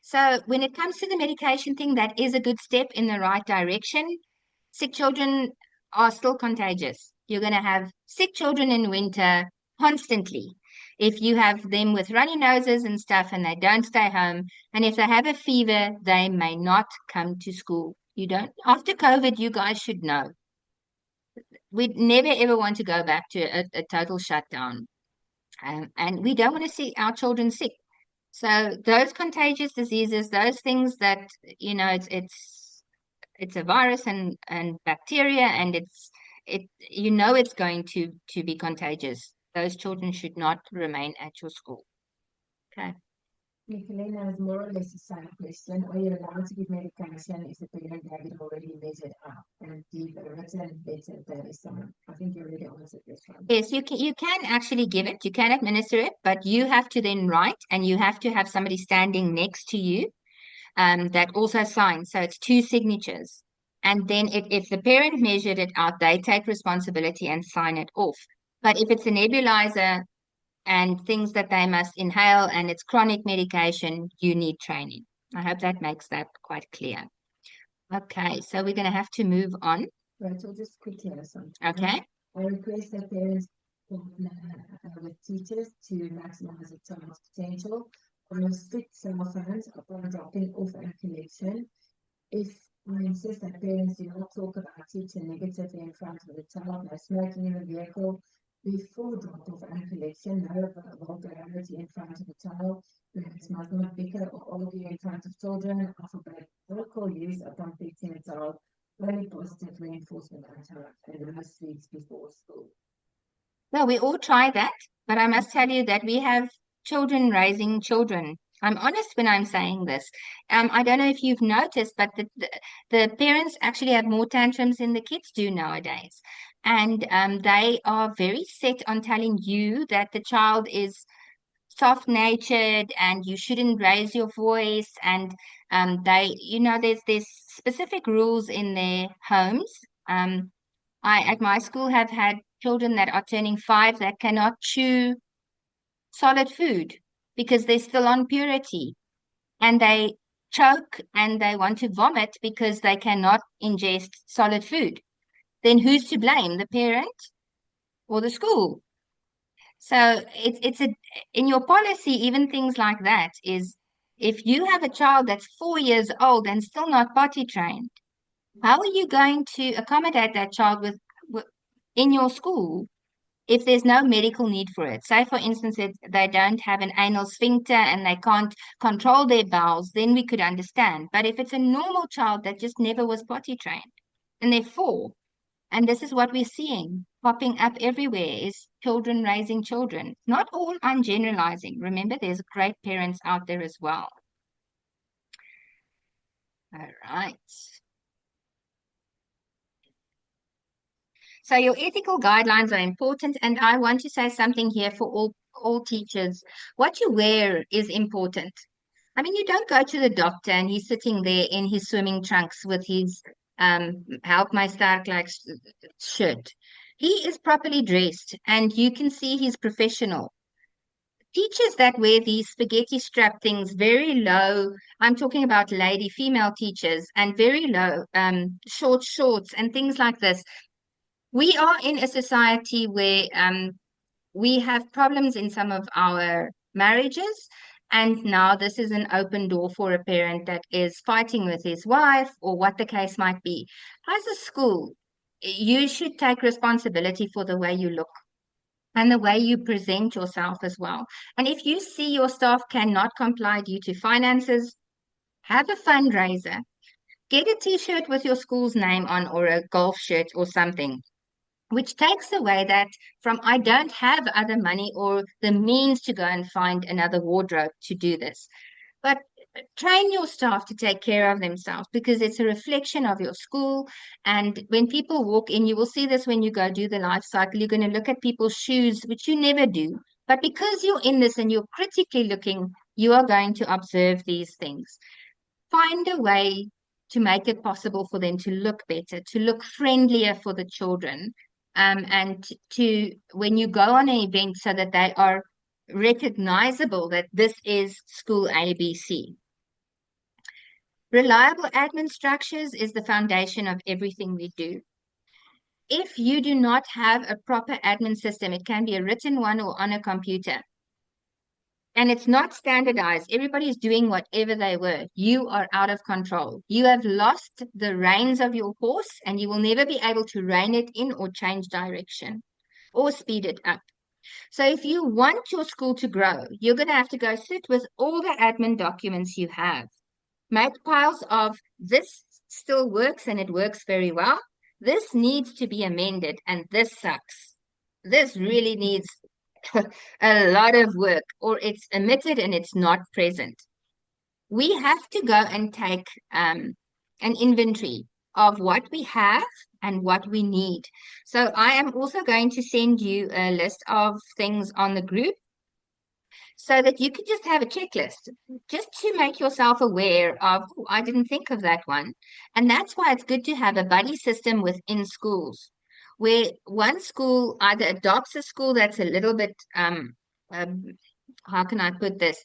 So when it comes to the medication thing, that is a good step in the right direction. Sick children are still contagious. You're going to have sick children in winter constantly. If you have them with runny noses and stuff and they don't stay home, and if they have a fever, they may not come to school. You don't, after COVID, you guys should know. We'd never ever want to go back to a total shutdown. And we don't want to see our children sick. So those contagious diseases, those things that, it's a virus and bacteria, and it's going to be contagious. Those children should not remain at your school. Okay. Nicolena has more or less the same question. Are you allowed to give medication if the parent had it already measured up and give a written better data sign? I think you already answered this one. Yes, you can actually give it, you can administer it, but you have to then write, and you have to have somebody standing next to you that also signs. So it's two signatures. And then if the parent measured it out, they take responsibility and sign it off. But if it's a nebulizer and things that they must inhale and it's chronic medication, you need training. I hope that makes that quite clear. Okay, so we're going to have to move on. Right, so just quickly or something. Okay. I request that parents with teachers to maximize a child's potential on strict cell phones upon dropping off and collection. If I insist that parents do not talk about teacher negatively in front of the child, no smoking in the vehicle, before drop-off and collection, no vulgarity in front of the child, parents must not bicker or argue in front of children, offer vocal use upon teaching a child, only positive reinforcement on time, and no sweets before school. Well, we all try that, but I must tell you that we have children raising children. I'm honest when I'm saying this. I don't know if you've noticed, but the parents actually have more tantrums than the kids do nowadays. And they are very set on telling you that the child is soft-natured and you shouldn't raise your voice. And there's specific rules in their homes. I at my school have had children that are turning 5 that cannot chew solid food because they're still on purity, and they choke and they want to vomit because they cannot ingest solid food. Then who's to blame, the parent or the school? So it's a in your policy, even things like that is, if you have a child that's 4 years old and still not potty trained, how are you going to accommodate that child with in your school if there's no medical need for it? Say, for instance, they don't have an anal sphincter and they can't control their bowels, then we could understand. But if it's a normal child that just never was potty trained and they're 4, and this is what we're seeing popping up everywhere, is children raising children. Not all, I'm generalizing. Remember, there's great parents out there as well. All right. So your ethical guidelines are important, and I want to say something here for all teachers. What you wear is important. I mean, you don't go to the doctor and he's sitting there in his swimming trunks with his help my start like shirt. He is properly dressed, and you can see he's professional. Teachers that wear these spaghetti strap things very low, I'm talking about lady, female teachers, and very low short shorts and things like this. We are in a society where we have problems in some of our marriages, and now this is an open door for a parent that is fighting with his wife or what the case might be. As a school, you should take responsibility for the way you look and the way you present yourself as well. And if you see your staff cannot comply due to finances, have a fundraiser. Get a t-shirt with your school's name on, or a golf shirt or something, which takes away that from, I don't have other money or the means to go and find another wardrobe to do this. But train your staff to take care of themselves because it's a reflection of your school. And when people walk in, you will see this when you go do the life cycle. You're going to look at people's shoes, which you never do. But because you're in this and you're critically looking, you are going to observe these things. Find a way to make it possible for them to look better, to look friendlier for the children, and to when you go on an event so that they are recognizable that this is school ABC. Reliable admin structures is the foundation of everything we do. If you do not have a proper admin system, it can be a written one or on a computer, and it's not standardized. Everybody is doing whatever they were. You are out of control. You have lost the reins of your horse, and you will never be able to rein it in or change direction or speed it up. So if you want your school to grow, you're going to have to go sit with all the admin documents you have. Make piles of this still works and it works very well. This needs to be amended and this sucks. This really needs a lot of work, or it's omitted and it's not present. We have to go and take an inventory of what we have and what we need. So I am also going to send you a list of things on the group so that you could just have a checklist just to make yourself aware of, oh, I didn't think of that one. And that's why it's good to have a buddy system within schools where one school either adopts a school that's a little bit, um, how can I put this,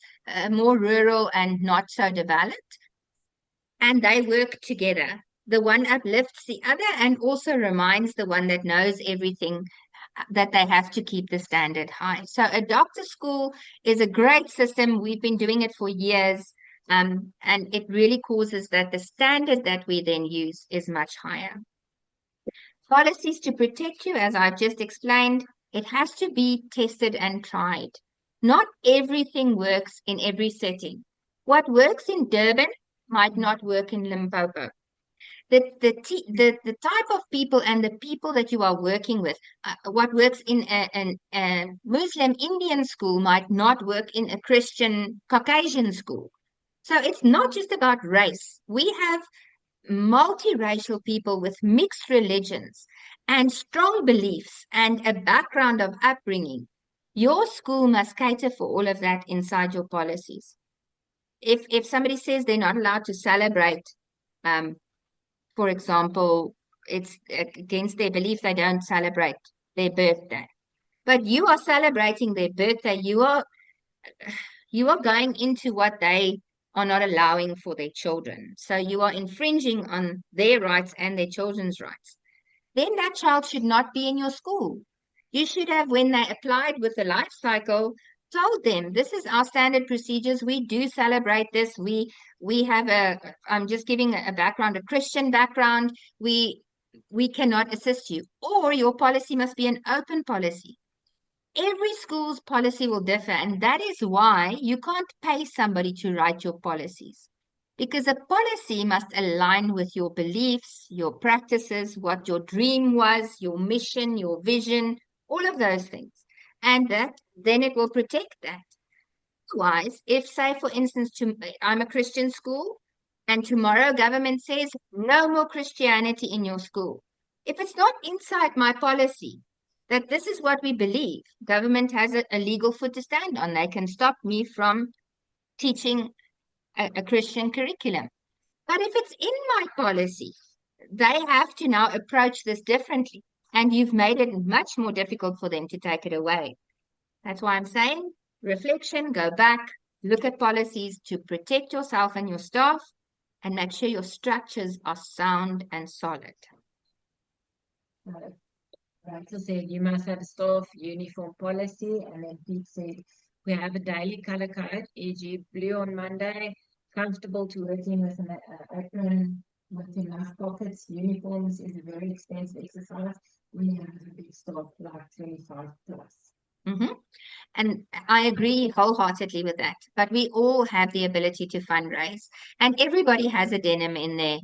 more rural and not so developed, and they work together. The one uplifts the other and also reminds the one that knows everything that they have to keep the standard high. So a doctor school is a great system. We've been doing it for years, and it really causes that the standard that we then use is much higher. Policies to protect you, as I've just explained, it has to be tested and tried. Not everything works in every setting. What works in Durban might not work in Limpopo. The type of people and the people that you are working with, what works in a Muslim Indian school might not work in a Christian Caucasian school. So it's not just about race. We have multiracial people with mixed religions and strong beliefs and a background of upbringing. Your school must cater for all of that inside your policies. If somebody says they're not allowed to celebrate, um, for example, it's against their belief, they don't celebrate their birthday. But you are celebrating their birthday. You are going into what they are not allowing for their children. So you are infringing on their rights and their children's rights. Then that child should not be in your school. You should have, when they applied with the life cycle, told them this is our standard procedures. We do celebrate this. We have I'm just giving a background, a Christian background. We cannot assist you. Or your policy must be an open policy. Every school's policy will differ, and that is why you can't pay somebody to write your policies. Because a policy must align with your beliefs, your practices, what your dream was, your mission, your vision, all of those things. And that then it will protect that. Otherwise, if say for instance, I'm a Christian school and tomorrow government says no more Christianity in your school. If it's not inside my policy, that this is what we believe. Government has a legal foot to stand on. They can stop me from teaching a Christian curriculum. But if it's in my policy, they have to now approach this differently. And you've made it much more difficult for them to take it away. That's why I'm saying reflection, go back, look at policies to protect yourself and your staff, and make sure your structures are sound and solid. Rachel said you must have a staff uniform policy, and then Pete said we have a daily color code, e.g. blue on Monday, comfortable to working with an apron with enough pockets. Uniforms is a very expensive exercise when you have a big staff like 25 plus. And I agree wholeheartedly with that. But we all have the ability to fundraise, and everybody has a denim in their,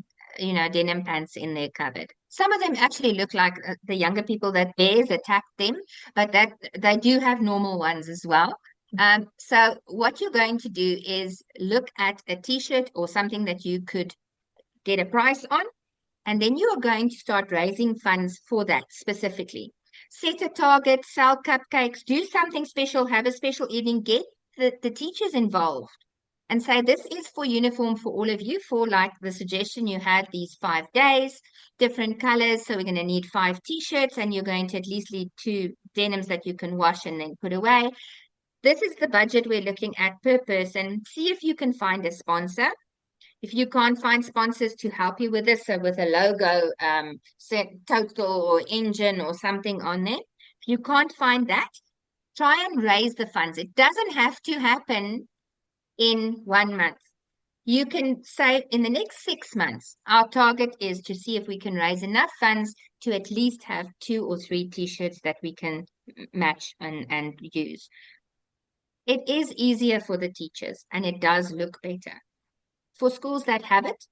denim pants in their cupboard. Some of them actually look like the younger people that bears attacked them, but that they do have normal ones as well. So what you're going to do is look at a t-shirt or something that you could get a price on, and then you are going to start raising funds for that specifically. Set a target, sell cupcakes, do something special, have a special evening, get the teachers involved and say, this is for uniform for all of you, for like the suggestion you had, these 5 days, different colors. So we're going to need 5 t-shirts, and you're going to at least need 2 denims that you can wash and then put away. This is the budget we're looking at per person. See if you can find a sponsor. If you can't find sponsors to help you with this, so with a logo, set total or engine or something on there, if you can't find that, try and raise the funds. It doesn't have to happen in 1 month. You can say in the next 6 months, our target is to see if we can raise enough funds to at least have 2 or 3 t-shirts that we can match and use. It is easier for the teachers and it does look better. For schools that have it,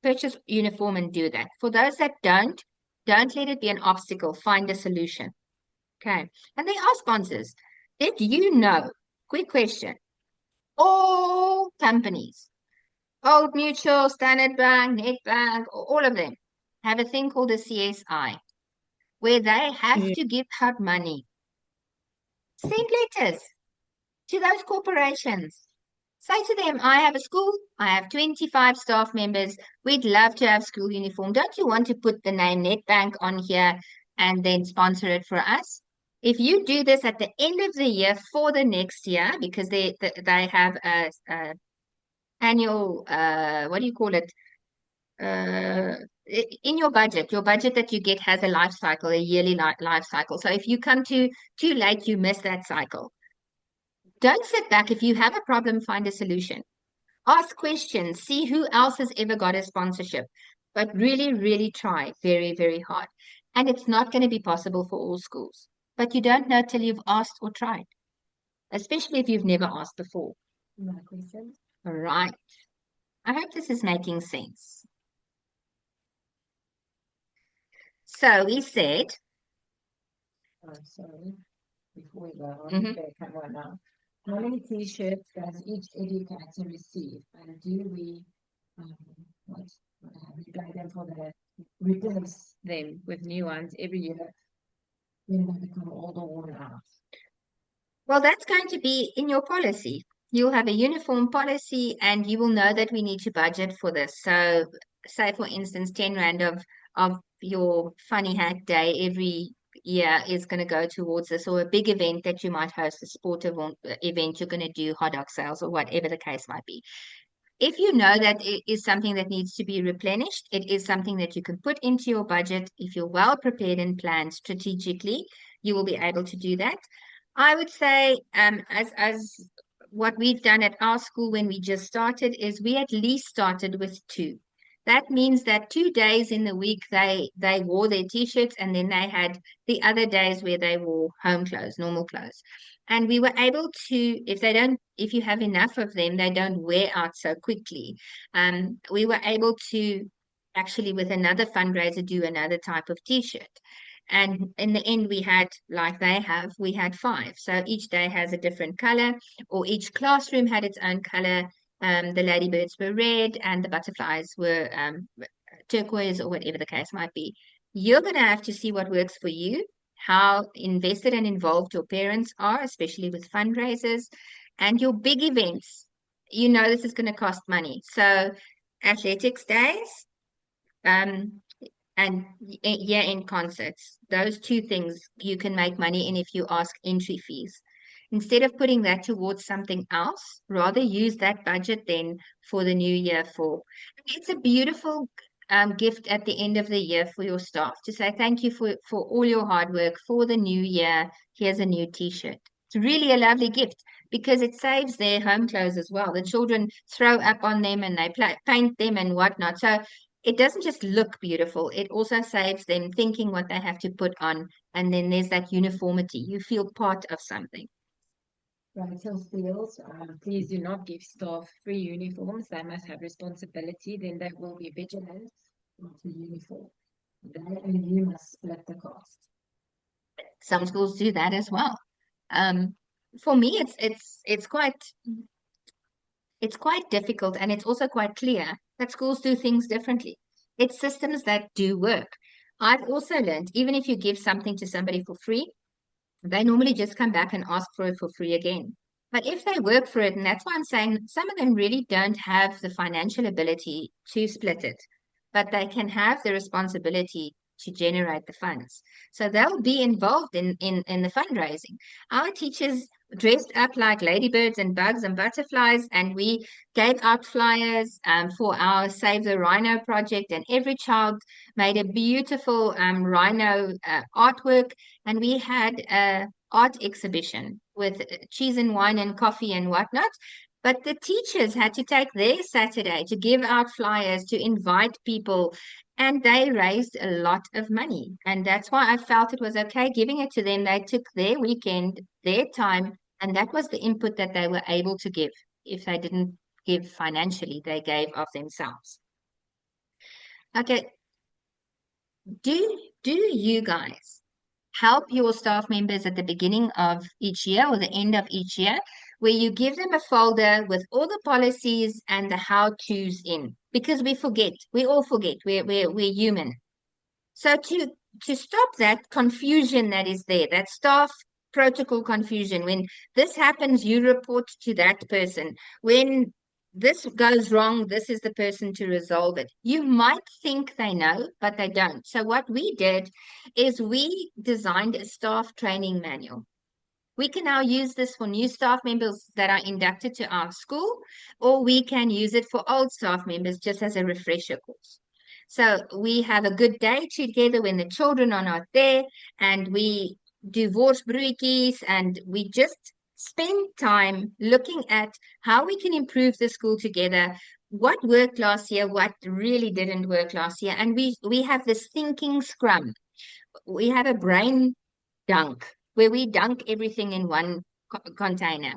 purchase uniform and do that. For those that don't let it be an obstacle. Find a solution. Okay. And there are sponsors. Did you know? Quick question. All companies, Old Mutual, Standard Bank, Nedbank, all of them have a thing called a CSI where they have Yeah. to give out money. Send letters to those corporations. Say to them, I have a school, I have 25 staff members, we'd love to have school uniform. Don't you want to put the name Nedbank on here and then sponsor it for us? If you do this at the end of the year for the next year, because they have a annual, what do you call it? Uh, in your budget that you get has a life cycle, a yearly life cycle. So if you come too late, you miss that cycle. Don't sit back. If you have a problem, find a solution. Ask questions, see who else has ever got a sponsorship, but really, really try very, very hard. And it's not going to be possible for all schools, but you don't know till you've asked or tried, especially if you've never asked before. My question. All right. I hope this is making sense. So we said, Oh, sorry. Before we go on, mhm. okay, come on now. How many t-shirts does each educator receive? And do we, um, what, we buy them for the, replace them with new ones every year when they become old or worn out? Well, that's going to be in your policy. You'll have a uniform policy and you will know that we need to budget for this. So, say for instance, 10 Rand of your funny hat day every year is going to go towards this, or a big event that you might host, a sport event, you're going to do hot dog sales or whatever the case might be. If you know that it is something that needs to be replenished, it is something that you can put into your budget. If you're well prepared and planned strategically, you will be able to do that. I would say, as what we've done at our school when we just started, is we at least started with 2. That means that 2 days in the week they wore their t-shirts, and then they had the other days where they wore home clothes, normal clothes. And we were able to, if you have enough of them, they don't wear out so quickly. We were able to actually, with another fundraiser, do another type of t-shirt. And in the end, we had, like they have, we had 5. So each day has a different color, or each classroom had its own color. The ladybirds were red and the butterflies were turquoise, or whatever the case might be. You're going to have to see what works for you, how invested and involved your parents are, especially with fundraisers and your big events. You know this is going to cost money. So athletics days, um, and year-end concerts, those 2 things you can make money in if you ask entry fees. Instead of putting that towards something else, rather use that budget then for the new year. It's a beautiful gift at the end of the year for your staff to say thank you for all your hard work for the new year. Here's a new t-shirt. It's really a lovely gift because it saves their home clothes as well. The children throw up on them and they paint them and whatnot. So it doesn't just look beautiful, it also saves them thinking what they have to put on. And then there's that uniformity. You feel part of something. Right, so feels, please do not give staff free uniforms. They must have responsibility. Then they will be vigilant of the uniform. They and you must split the cost. Some schools do that as well. Um, for me, it's quite difficult, and it's also quite clear that schools do things differently. It's systems that do work. I've also learned, even if you give something to somebody for free, they normally just come back and ask for it for free again. But if they work for it, and that's why I'm saying some of them really don't have the financial ability to split it, but they can have the responsibility to generate the funds. So they'll be involved in the fundraising. Our teachers dressed up like ladybirds and bugs and butterflies, and we gave out flyers for our Save the Rhino project, and every child made a beautiful rhino artwork, and we had a art exhibition with cheese and wine and coffee and whatnot. But the teachers had to take their Saturday to give out flyers, to invite people, and they raised a lot of money. And that's why I felt it was okay giving it to them. They took their weekend, their time, and that was the input that they were able to give. If they didn't give financially, they gave of themselves. Okay, do you guys help your staff members at the beginning of each year or the end of each year, where you give them a folder with all the policies and the how-tos in? Because we all forget, we're human. So to stop that confusion that is there, that staff protocol confusion, when this happens, you report to that person. When this goes wrong, this is the person to resolve it. You might think they know, but they don't. So what we did is we designed a staff training manual. We can now use this for new staff members that are inducted to our school, or we can use it for old staff members just as a refresher course. So we have a good day together when the children are not there, and we do worsbroodjies, and we just spend time looking at how we can improve the school together, what worked last year, what really didn't work last year. And we have this thinking scrum. We have a brain dunk where we dunk everything in one container.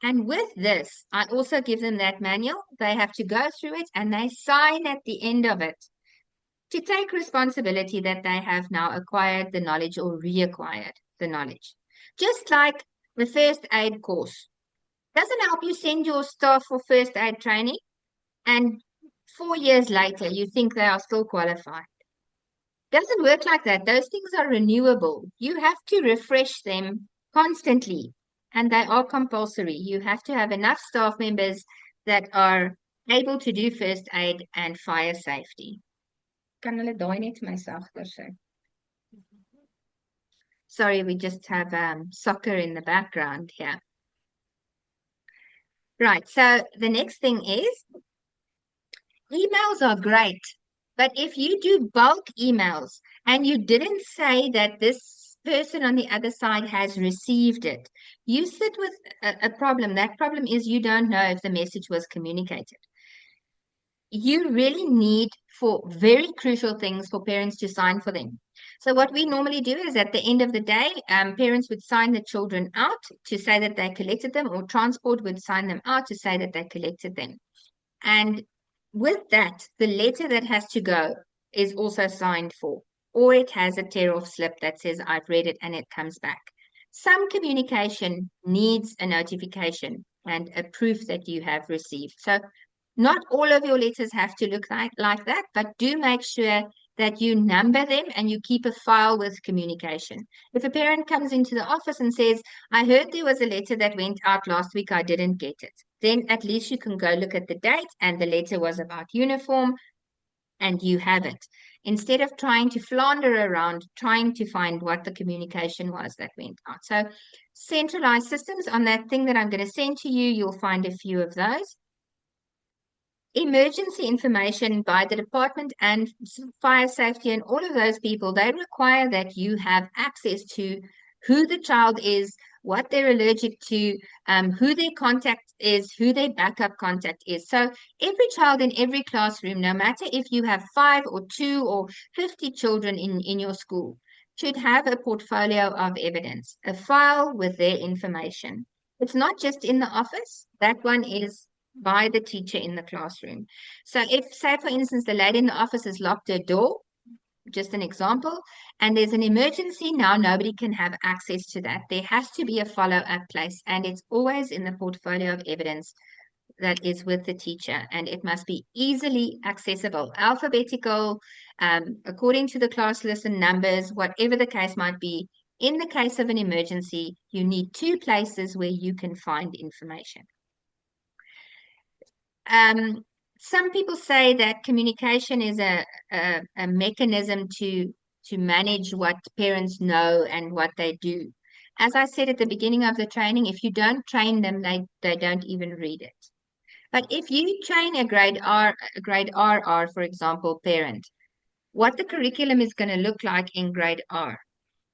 And with this, I also give them that manual. They have to go through it and they sign at the end of it to take responsibility that they have now acquired the knowledge or reacquired the knowledge. Just like the first aid course. Doesn't help you send your staff for first aid training, and 4 years later, you think they are still qualified. Doesn't work like that. Those things are renewable. You have to refresh them constantly, and they are compulsory. You have to have enough staff members that are able to do first aid and fire safety. Kan hulle daai net vir my sagter sê? Sorry, we just have soccer in the background here. Right, so the next thing is emails are great, but if you do bulk emails and you didn't say that this person on the other side has received it, you sit with a problem. That problem is you don't know if the message was communicated. You really need, for very crucial things, for parents to sign for them. So what we normally do is at the end of the day, parents would sign the children out to say that they collected them, or transport would sign them out to say that they collected them. And with that, the letter that has to go is also signed for, or it has a tear-off slip that says, I've read it, and it comes back. Some communication needs a notification and a proof that you have received. So not all of your letters have to look like that, but do make sure that you number them and you keep a file with communication. If a parent comes into the office and says, I heard there was a letter that went out last week, I didn't get it, then at least you can go look at the date and the letter was about uniform and you have it. Instead of trying to flounder around, trying to find what the communication was that went out. So centralized systems, on that thing that I'm going to send to you, you'll find a few of those. Emergency information by the department and fire safety and all of those people, they require that you have access to who the child is, what they're allergic to, who their contact is, who their backup contact is. So every child in every classroom, no matter if you have 5 or 2 or 50 children in your school, should have a portfolio of evidence, a file with their information. It's not just in the office. That one is by the teacher in the classroom. So if, say, for instance, the lady in the office has locked her door, just an example, and there's an emergency now, nobody can have access to that. There has to be a follow-up place, and it's always in the portfolio of evidence that is with the teacher, and it must be easily accessible, alphabetical, according to the class list and numbers, whatever the case might be. In the case of an emergency, you need two places where you can find information. Some people say that communication is a mechanism to manage what parents know and what they do. As I said at the beginning of the training, if you don't train them, they don't even read it. But if you train a grade RR, for example, parent, what the curriculum is going to look like in grade R,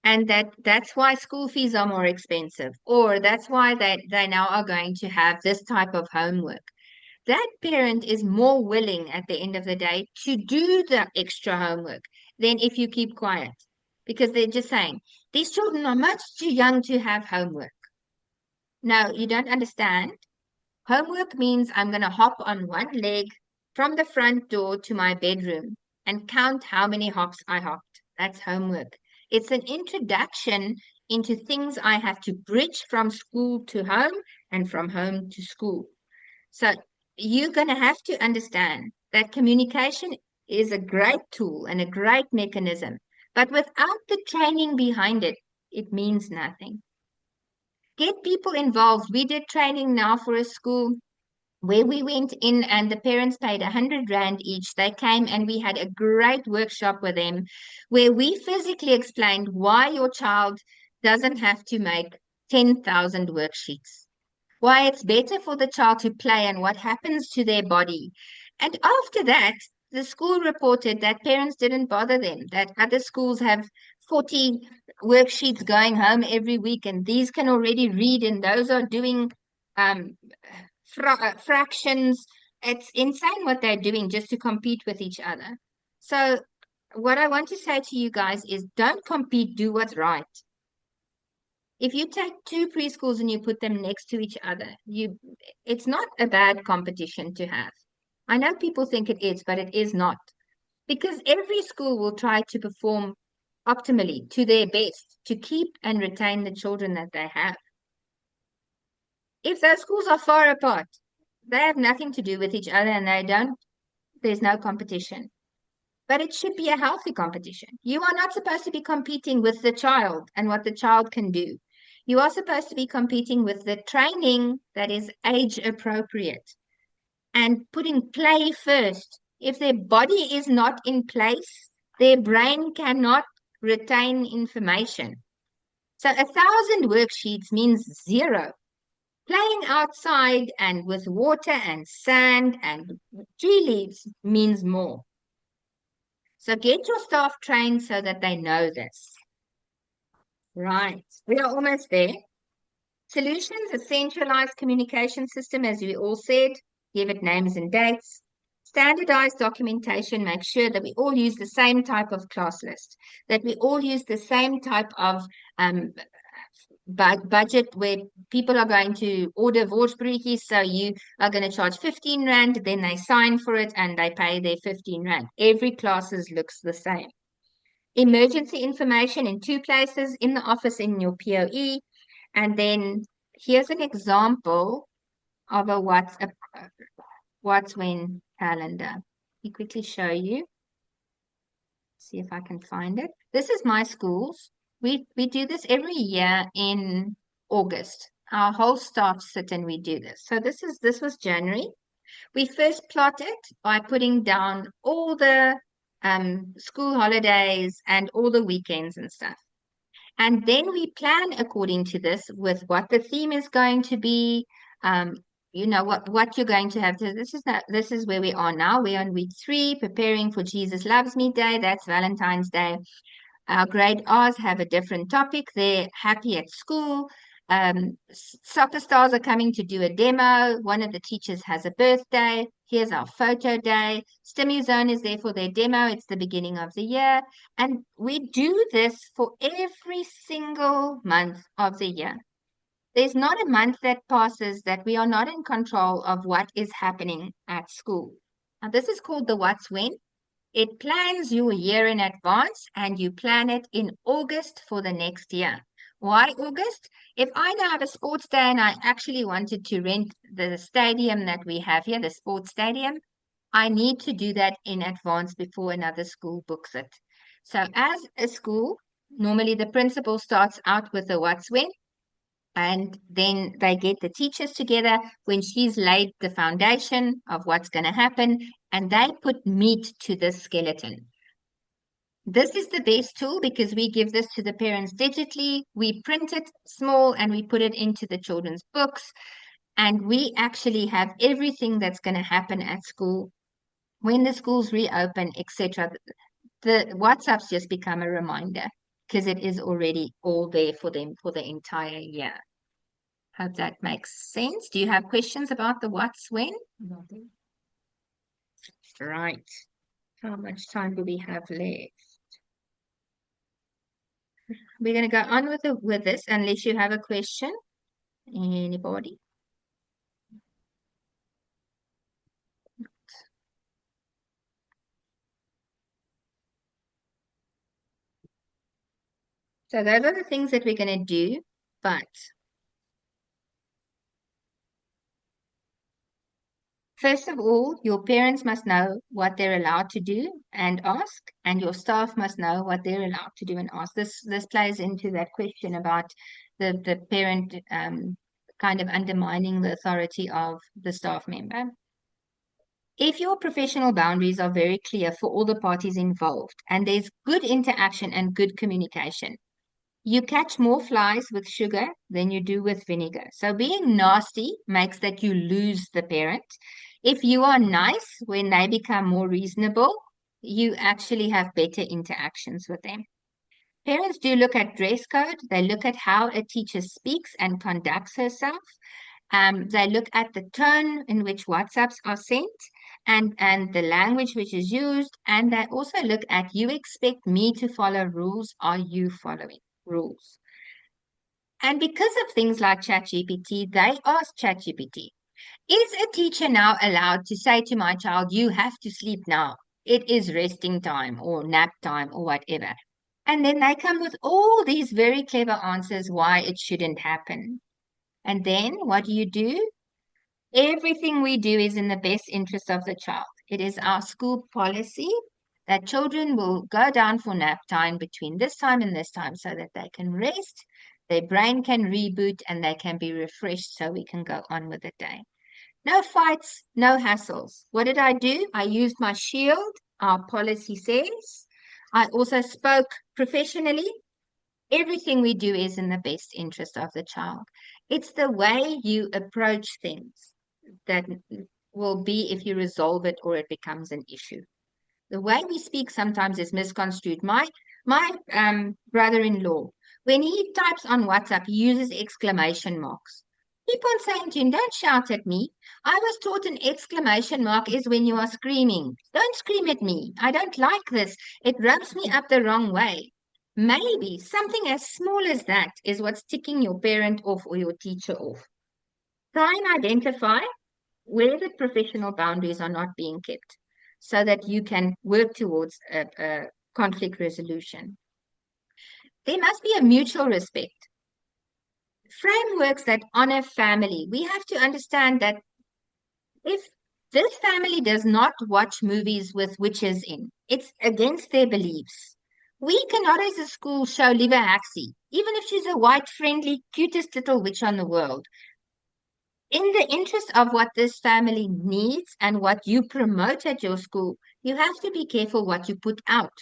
and that's why school fees are more expensive, or that's why they now are going to have this type of homework. That parent is more willing at the end of the day to do the extra homework than if you keep quiet, because they're just saying, these children are much too young to have homework. No, you don't understand. Homework means I'm going to hop on one leg from the front door to my bedroom and count how many hops I hopped. That's homework. It's an introduction into things I have to bridge from school to home and from home to school. So you're going to have to understand that communication is a great tool and a great mechanism, but without the training behind it, it means nothing. Get people involved. We did training now for a school where we went in and the parents paid 100 Rand each. They came and we had a great workshop with them where we physically explained why your child doesn't have to make 10,000 worksheets, why it's better for the child to play and what happens to their body. And after that, the school reported that parents didn't bother them, that other schools have 40 worksheets going home every week, and these can already read, and those are doing um, fractions. It's insane what they're doing just to compete with each other. So, what I want to say to you guys is don't compete, do what's right. If you take two preschools and you put them next to each other, it's not a bad competition to have. I know people think it is, but it is not. Because every school will try to perform optimally to their best to keep and retain the children that they have. If those schools are far apart, they have nothing to do with each other and there's no competition. But it should be a healthy competition. You are not supposed to be competing with the child and what the child can do. You are supposed to be competing with the training that is age appropriate and putting play first. If their body is not in place, their brain cannot retain information. So 1,000 worksheets means zero. Playing outside and with water and sand and tree leaves means more. So get your staff trained so that they know this. Right, we are almost there. Solutions, a centralized communication system, as we all said, give it names and dates. Standardized documentation, make sure that we all use the same type of class list, that we all use the same type of budget where people are going to order worsbroodjies, so you are going to charge 15 Rand, then they sign for it and they pay their 15 Rand. Every classes looks the same. Emergency information in two places, in the office, in your POE. And then here's an example of a what's when calendar. Let me quickly show you. See if I can find it. This is my schools. We do this every year in August. Our whole staff sit and we do this. So this was January. We first plotted by putting down all the school holidays and all the weekends and stuff. And then we plan according to this with what the theme is going to be, what you're going to have. So this is where we are now. We're on week 3, preparing for Jesus Loves Me Day. That's Valentine's Day. Our grade R's have a different topic. They're happy at school. Soccer stars are coming to do a demo. One of the teachers has a birthday. Here's our photo day. StimuZone is there for their demo. It's the beginning of the year. And we do this for every single month of the year. There's not a month that passes that we are not in control of what is happening at school. Now, this is called the what's when. It plans your year in advance and you plan it in August for the next year. Why August? If I now have a sports day and I actually wanted to rent the stadium that we have here, the sports stadium, I need to do that in advance before another school books it. So as a school, normally the principal starts out with the what's when, and then they get the teachers together when she's laid the foundation of what's going to happen, and they put meat to the skeleton. This is the best tool because we give this to the parents digitally. We print it small and we put it into the children's books. And we actually have everything that's going to happen at school when the schools reopen, etc. The WhatsApps just become a reminder because it is already all there for them for the entire year. Hope that makes sense. Do you have questions about the what's when? Nothing. Right. How much time do we have left? We're going to go on with this unless you have a question. Anybody? So those are the things that we're going to do, but first of all, your parents must know what they're allowed to do and ask, and your staff must know what they're allowed to do and ask. This plays into that question about the parent kind of undermining the authority of the staff member. If your professional boundaries are very clear for all the parties involved and there's good interaction and good communication, you catch more flies with sugar than you do with vinegar. So being nasty makes that you lose the parent. If you are nice when they become more reasonable, you actually have better interactions with them. Parents do look at dress code. They look at how a teacher speaks and conducts herself. They look at the tone in which WhatsApps are sent and the language which is used. And they also look at, you expect me to follow rules. Are you following rules? And because of things like ChatGPT, they ask ChatGPT, is a teacher now allowed to say to my child, you have to sleep now? It is resting time or nap time or whatever. And then they come with all these very clever answers why it shouldn't happen. And then what do? Everything we do is in the best interest of the child. It is our school policy that children will go down for nap time between this time and this time so that they can rest, their brain can reboot, and they can be refreshed so we can go on with the day. No fights, no hassles. What did I do? I used my shield, our policy says. I also spoke professionally. Everything we do is in the best interest of the child. It's the way you approach things that will be if you resolve it or it becomes an issue. The way we speak sometimes is misconstrued. My brother-in-law, when he types on WhatsApp, he uses exclamation marks. Keep on saying to him, don't shout at me. I was taught an exclamation mark is when you are screaming. Don't scream at me. I don't like this. It rubs me up the wrong way. Maybe something as small as that is what's ticking your parent off or your teacher off. Try and identify where the professional boundaries are not being kept so that you can work towards a conflict resolution. There must be a mutual respect. Frameworks that honor family. We have to understand that if this family does not watch movies with witches in, it's against their beliefs. We cannot, as a school, show Liva Haxie, even if she's a white, friendly, cutest little witch on the world. In the interest of what this family needs and what you promote at your school, you have to be careful what you put out.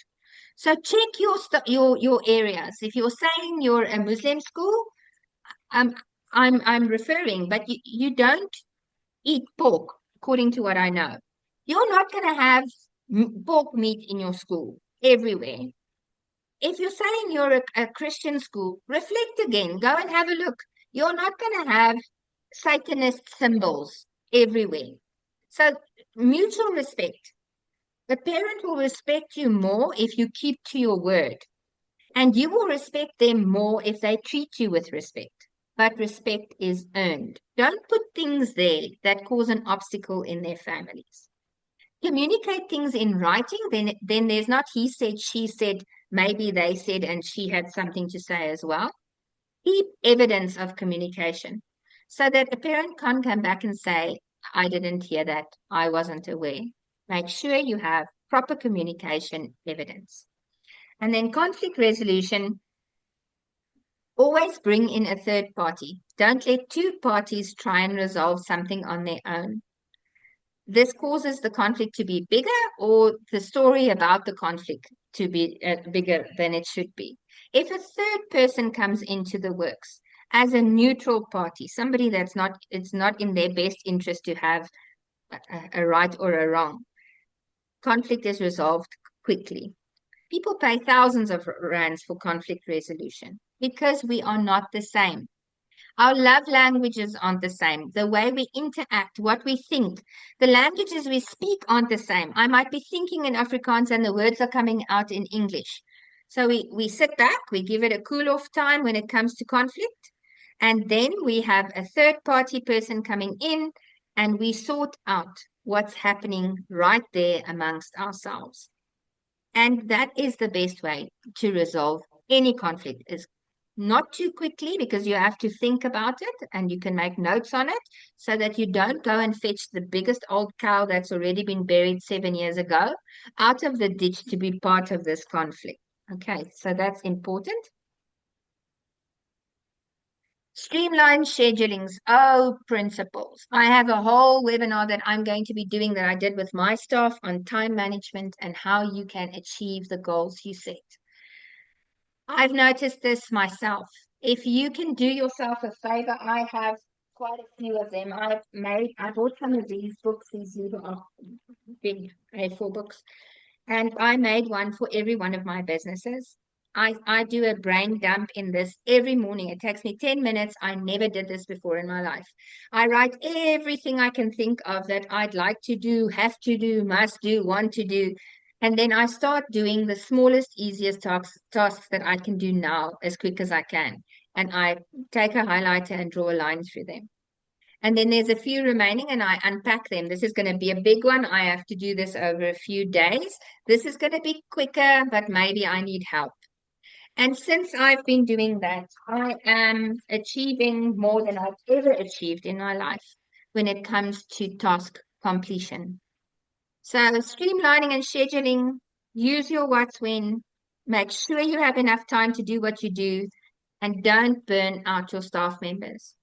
So check your areas. If you're saying you're a Muslim school, um, I'm referring, but you don't eat pork, according to what I know. You're not going to have pork meat in your school everywhere. If you're saying you're a Christian school, reflect again. Go and have a look. You're not going to have Satanist symbols everywhere. So, mutual respect. The parent will respect you more if you keep to your word, and you will respect them more if they treat you with respect. But respect is earned. Don't put things there that cause an obstacle in their families. Communicate things in writing, then there's not he said, she said, maybe they said, and she had something to say as well. Keep evidence of communication so that a parent can't come back and say, I didn't hear that, I wasn't aware. Make sure you have proper communication evidence. And then conflict resolution, always bring in a third party. Don't let two parties try and resolve something on their own. This causes the conflict to be bigger or the story about the conflict to be bigger than it should be. If a third person comes into the works as a neutral party, somebody it's not in their best interest to have a right or a wrong, conflict is resolved quickly. People pay thousands of rands for conflict resolution because we are not the same. Our love languages aren't the same. The way we interact, what we think, the languages we speak aren't the same. I might be thinking in Afrikaans and the words are coming out in English. So we sit back, we give it a cool off time when it comes to conflict. And then we have a third party person coming in and we sort out what's happening right there amongst ourselves. And that is the best way to resolve any conflict is not too quickly because you have to think about it and you can make notes on it so that you don't go and fetch the biggest old cow that's already been buried 7 years ago out of the ditch to be part of this conflict. Okay, so that's important. Streamline schedulings. Oh, principles. I have a whole webinar that I'm going to be doing that I did with my staff on time management and how you can achieve the goals you set. I've noticed this myself. If you can do yourself a favor, I have quite a few of them. I bought some of these books, these little big A4 books, and I made one for every one of my businesses. I do a brain dump in this every morning. It takes me 10 minutes. I never did this before in my life. I write everything I can think of that I'd like to do, have to do, must do, want to do. And then I start doing the smallest, easiest tasks that I can do now as quick as I can. And I take a highlighter and draw a line through them. And then there's a few remaining and I unpack them. This is going to be a big one. I have to do this over a few days. This is going to be quicker, but maybe I need help. And since I've been doing that, I am achieving more than I've ever achieved in my life when it comes to task completion. So streamlining and scheduling, use your what's when, make sure you have enough time to do what you do, and don't burn out your staff members.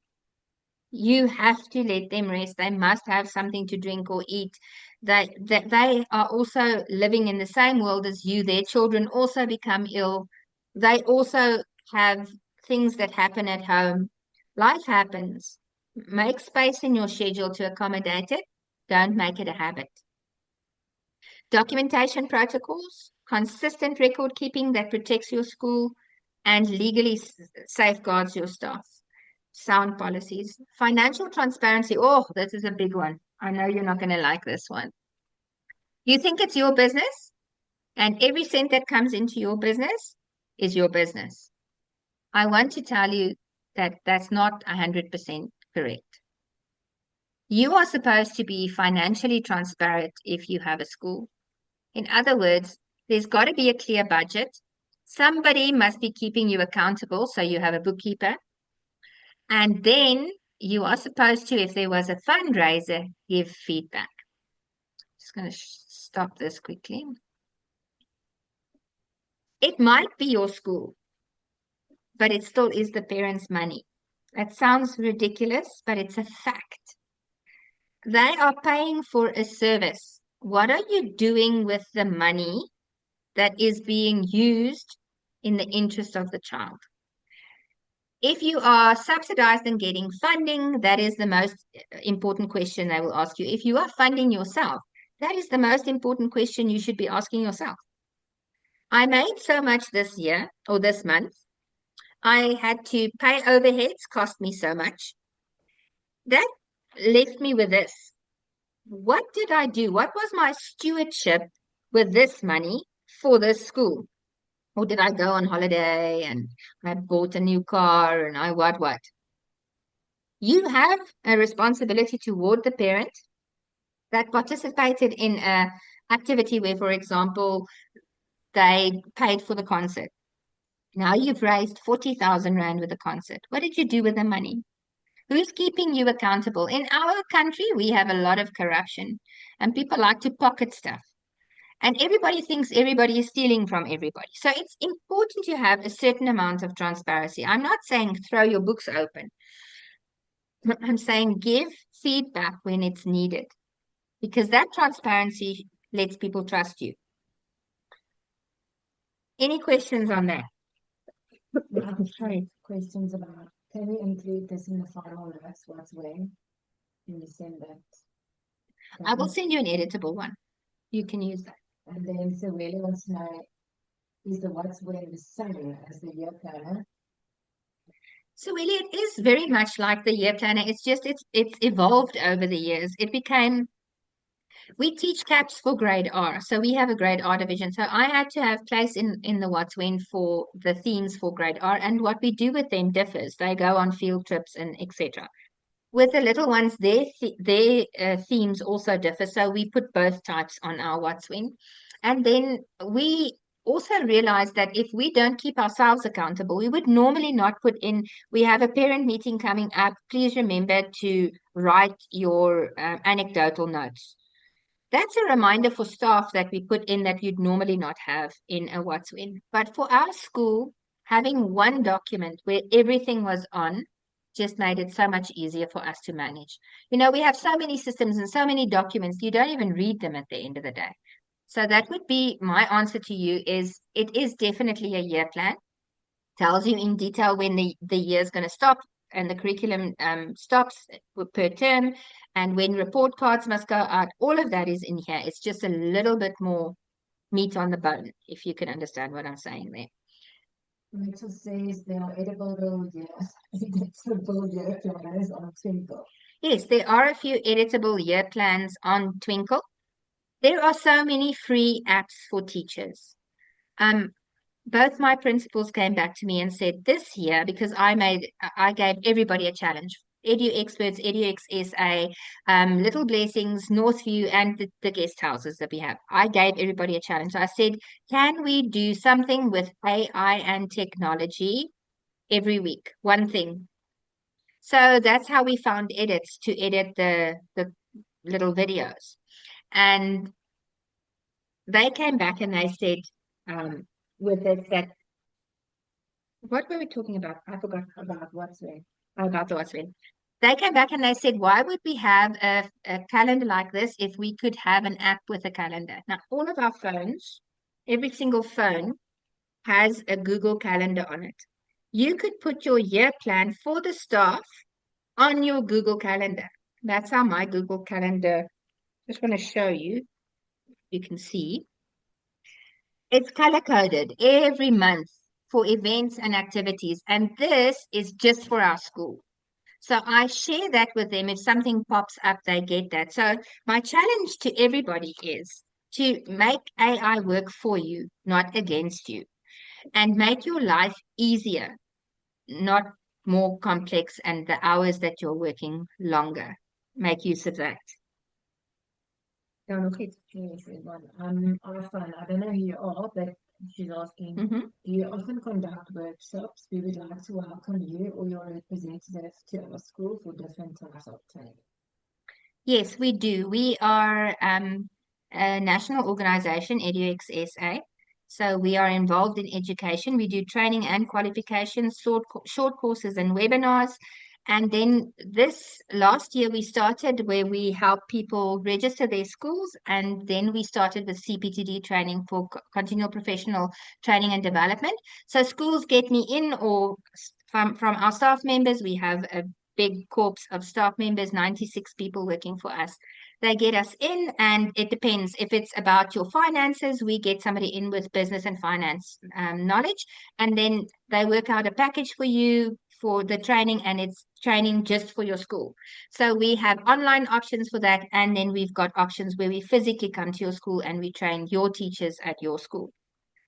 You have to let them rest. They must have something to drink or eat. They are also living in the same world as you. Their children also become ill. They also have things that happen at home. Life happens. Make space in your schedule to accommodate it. Don't make it a habit. Documentation protocols, consistent record keeping that protects your school and legally safeguards your staff. Sound policies. Financial transparency. Oh, this is a big one. I know you're not going to like this one. You think it's your business, and every cent that comes into your business is your business. I want to tell you that that's not 100% correct. You are supposed to be financially transparent if you have a school. In other words, there's got to be a clear budget. Somebody must be keeping you accountable, so you have a bookkeeper. And then you are supposed to, if there was a fundraiser, give feedback. Just going to stop this quickly. It might be your school, but it still is the parents' money. That sounds ridiculous, but it's a fact. They are paying for a service. What are you doing with the money that is being used in the interest of the child? If you are subsidized and getting funding, that is the most important question they will ask you. If you are funding yourself, that is the most important question you should be asking yourself. I made so much this year or this month. I had to pay overheads, cost me so much. That left me with this. What did I do? What was my stewardship with this money for this school? Or did I go on holiday and I bought a new car and I what? You have a responsibility toward the parent that participated in a activity where, for example, they paid for the concert. Now you've raised 40,000 Rand with the concert. What did you do with the money? Who's keeping you accountable? In our country, we have a lot of corruption and people like to pocket stuff. And everybody thinks everybody is stealing from everybody. So it's important to have a certain amount of transparency. I'm not saying throw your books open. I'm saying give feedback when it's needed because that transparency lets people trust you. Any questions on that? Sorry. Questions about, can we include this in the final notes? What's when? Can you send that? I will send you an editable one. You can use that. And then so really wants to know, is the what's when the same as the year planner? So really, it is very much like the year planner. It's just it's evolved over the years. It became we teach CAPS for grade R, so we have a grade R division. So I had to have place in the what's when for the themes for grade R, and what we do with them differs. They go on field trips and etc. With the little ones, their themes also differ. So we put both types on our what's when, and then we also realize that if we don't keep ourselves accountable, we would normally not put in. We have a parent meeting coming up. Please remember to write your anecdotal notes. That's a reminder for staff that we put in that you'd normally not have in a what's when. But for our school, having one document where everything was on just made it so much easier for us to manage. You know, we have so many systems and so many documents, you don't even read them at the end of the day. So that would be my answer to you is it is definitely a year plan. Tells you in detail when the year is going to stop and the curriculum stops per term and when report cards must go out. All of that is in here. It's just a little bit more meat on the bone, if you can understand what I'm saying there. Rachel says there are editable year planners on Twinkle. Yes, there are a few editable year plans on Twinkle. There are so many free apps for teachers. Both my principals came back to me and said this year, because I gave everybody a challenge. Edu Experts, EDUX SA, Little Blessings, Northview, and the guest houses that we have. I gave everybody a challenge. So I said, can we do something with AI and technology every week? One thing. So that's how we found edits to edit the little videos. And they came back and they said, with it that what were we talking about? I forgot About what's when. about the what's when. They came back and they said, why would we have a calendar like this if we could have an app with a calendar? Now, all of our phones, every single phone has a Google Calendar on it. You could put your year plan for the staff on your Google Calendar. That's how my Google Calendar, just want to show you, you can see. It's color coded every month for events and activities. And this is just for our school. So I share that with them. If something pops up, they get that. So my challenge to everybody is to make AI work for you, not against you, and make your life easier, not more complex, and the hours that you're working longer. Make use of that. Ja, nog iets. Yes, Arfan, I don't know who you are, but she's asking, Mhm. do you often conduct workshops? We would like to welcome you or your representative to our school for different types of training. Yes, we do. We are a national organization, EDUX SA. So we are involved in education. We do training and qualifications, short courses and webinars. And then this last year we started where we help people register their schools. And then we started with CPTD training for continual professional training and development. So schools get me in or from our staff members, we have a big corps of staff members, 96 people working for us. They get us in, and it depends. If it's about your finances, we get somebody in with business and finance knowledge, and then they work out a package for you for the training, and it's training just for your school. So we have online options for that, and then we've got options where we physically come to your school and we train your teachers at your school.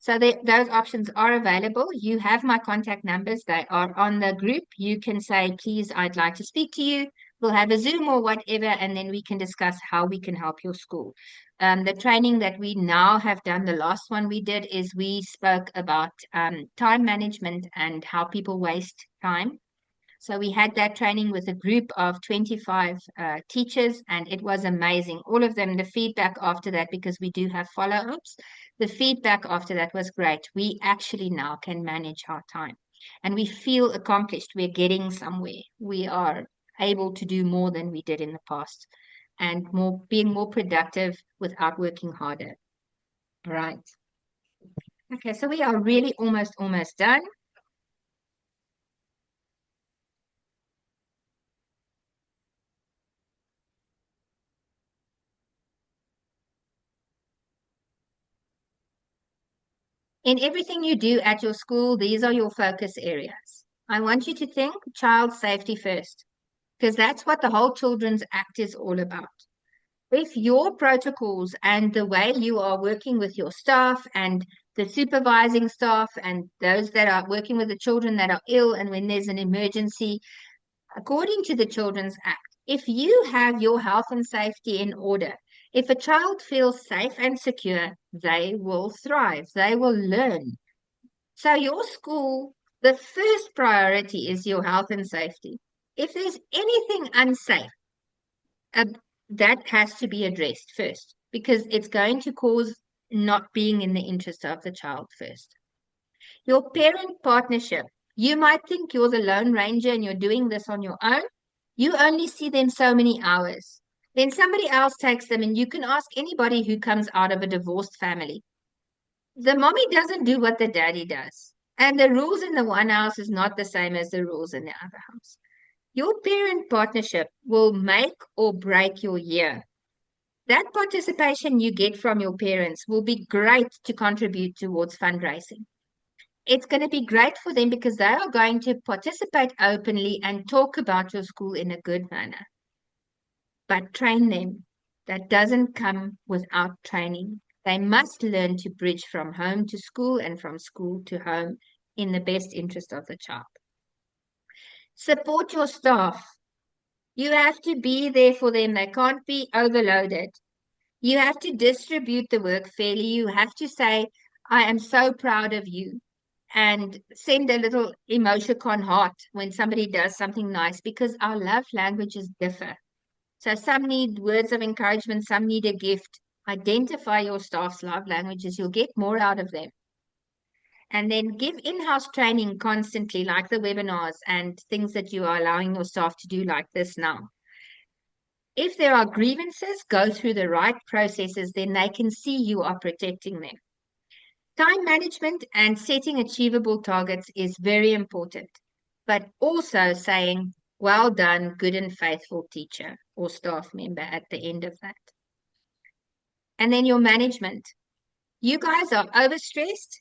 So those options are available. You have my contact numbers. They are on the group. You can say, please, I'd like to speak to you. We'll have a Zoom or whatever, and then we can discuss how we can help your school. The training that we now have done, the last one we did is we spoke about time management and how people waste time. So we had that training with a group of 25 teachers, and it was amazing. All of them, the feedback after that, because we do have follow-ups, the feedback after that was great. We actually now can manage our time, and we feel accomplished. We're getting somewhere. We are able to do more than we did in the past, and more being more productive without working harder. Right. Okay, so we are really almost done. In everything you do at your school, these are your focus areas. I want you to think child safety first, because that's what the whole Children's Act is all about. If your protocols and the way you are working with your staff and the supervising staff and those that are working with the children that are ill, and when there's an emergency, according to the Children's Act, if you have your health and safety in order, if a child feels safe and secure, they will thrive, they will learn. So, your school, the first priority is your health and safety. If there's anything unsafe, uh, that has to be addressed first because it's going to cause not being in the interest of the child first. Your parent partnership. You might think you're the Lone Ranger and you're doing this on your own. You only see them so many hours. Then somebody else takes them, and you can ask anybody who comes out of a divorced family. The mommy doesn't do what the daddy does. And the rules in the one house is not the same as the rules in the other house. Your parent partnership will make or break your year. That participation you get from your parents will be great to contribute towards fundraising. It's going to be great for them because they are going to participate openly and talk about your school in a good manner. But train them. That doesn't come without training. They must learn to bridge from home to school and from school to home in the best interest of the child. Support your staff. You have to be there for them. They can't be overloaded. You have to distribute the work fairly. You have to say, I am so proud of you, and send a little emoticon heart when somebody does something nice because our love languages differ. So some need words of encouragement, some need a gift. Identify your staff's love languages. You'll get more out of them. And then give in-house training constantly, like the webinars and things that you are allowing your staff to do like this now. If there are grievances, go through the right processes, then they can see you are protecting them. Time management and setting achievable targets is very important, but also saying, well done, good and faithful teacher or staff member at the end of that. And then your management. You guys are overstressed,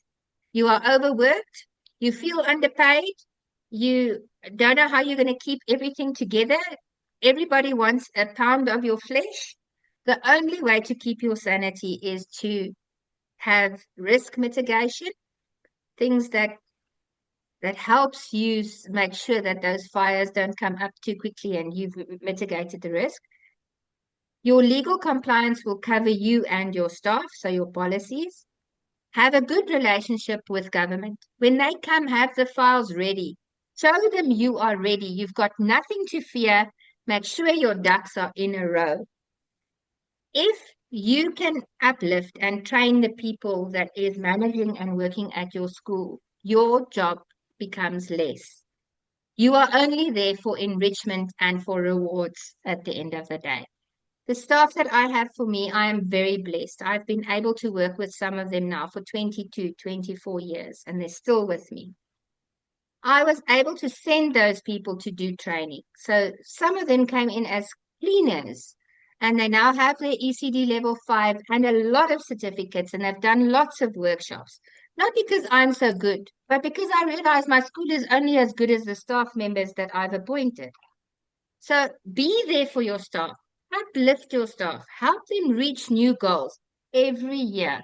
you are overworked, you feel underpaid, you don't know how you're going to keep everything together. Everybody wants a pound of your flesh. The only way to keep your sanity is to have risk mitigation, things that helps you make sure that those fires don't come up too quickly and you've mitigated the risk. Your legal compliance will cover you and your staff, so your policies. Have a good relationship with government. When they come, have the files ready. Show them you are ready. You've got nothing to fear. Make sure your ducks are in a row. If you can uplift and train the people that is managing and working at your school, your job becomes less. You are only there for enrichment and for rewards at the end of the day. The staff that I have for me, I am very blessed. I've been able to work with some of them now for 22, 24 years, and they're still with me. I was able to send those people to do training. So some of them came in as cleaners, and they now have their ECD level 5 and a lot of certificates, and they've done lots of workshops. Not because I'm so good, but because I realize my school is only as good as the staff members that I've appointed. So be there for your staff, uplift your staff, help them reach new goals every year.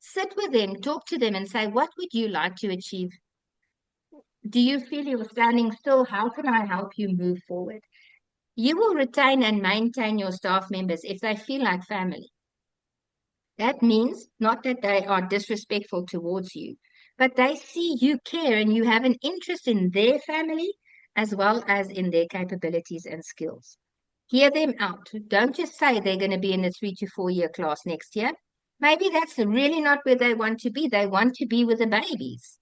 Sit with them, talk to them, and say, what would you like to achieve? Do you feel you're standing still? How can I help you move forward? You will retain and maintain your staff members if they feel like family. That means not that they are disrespectful towards you, but they see you care and you have an interest in their family as well as in their capabilities and skills. Hear them out. Don't just say they're going to be in a 3 to 4 year class next year. Maybe that's really not where they want to be. They want to be with the babies.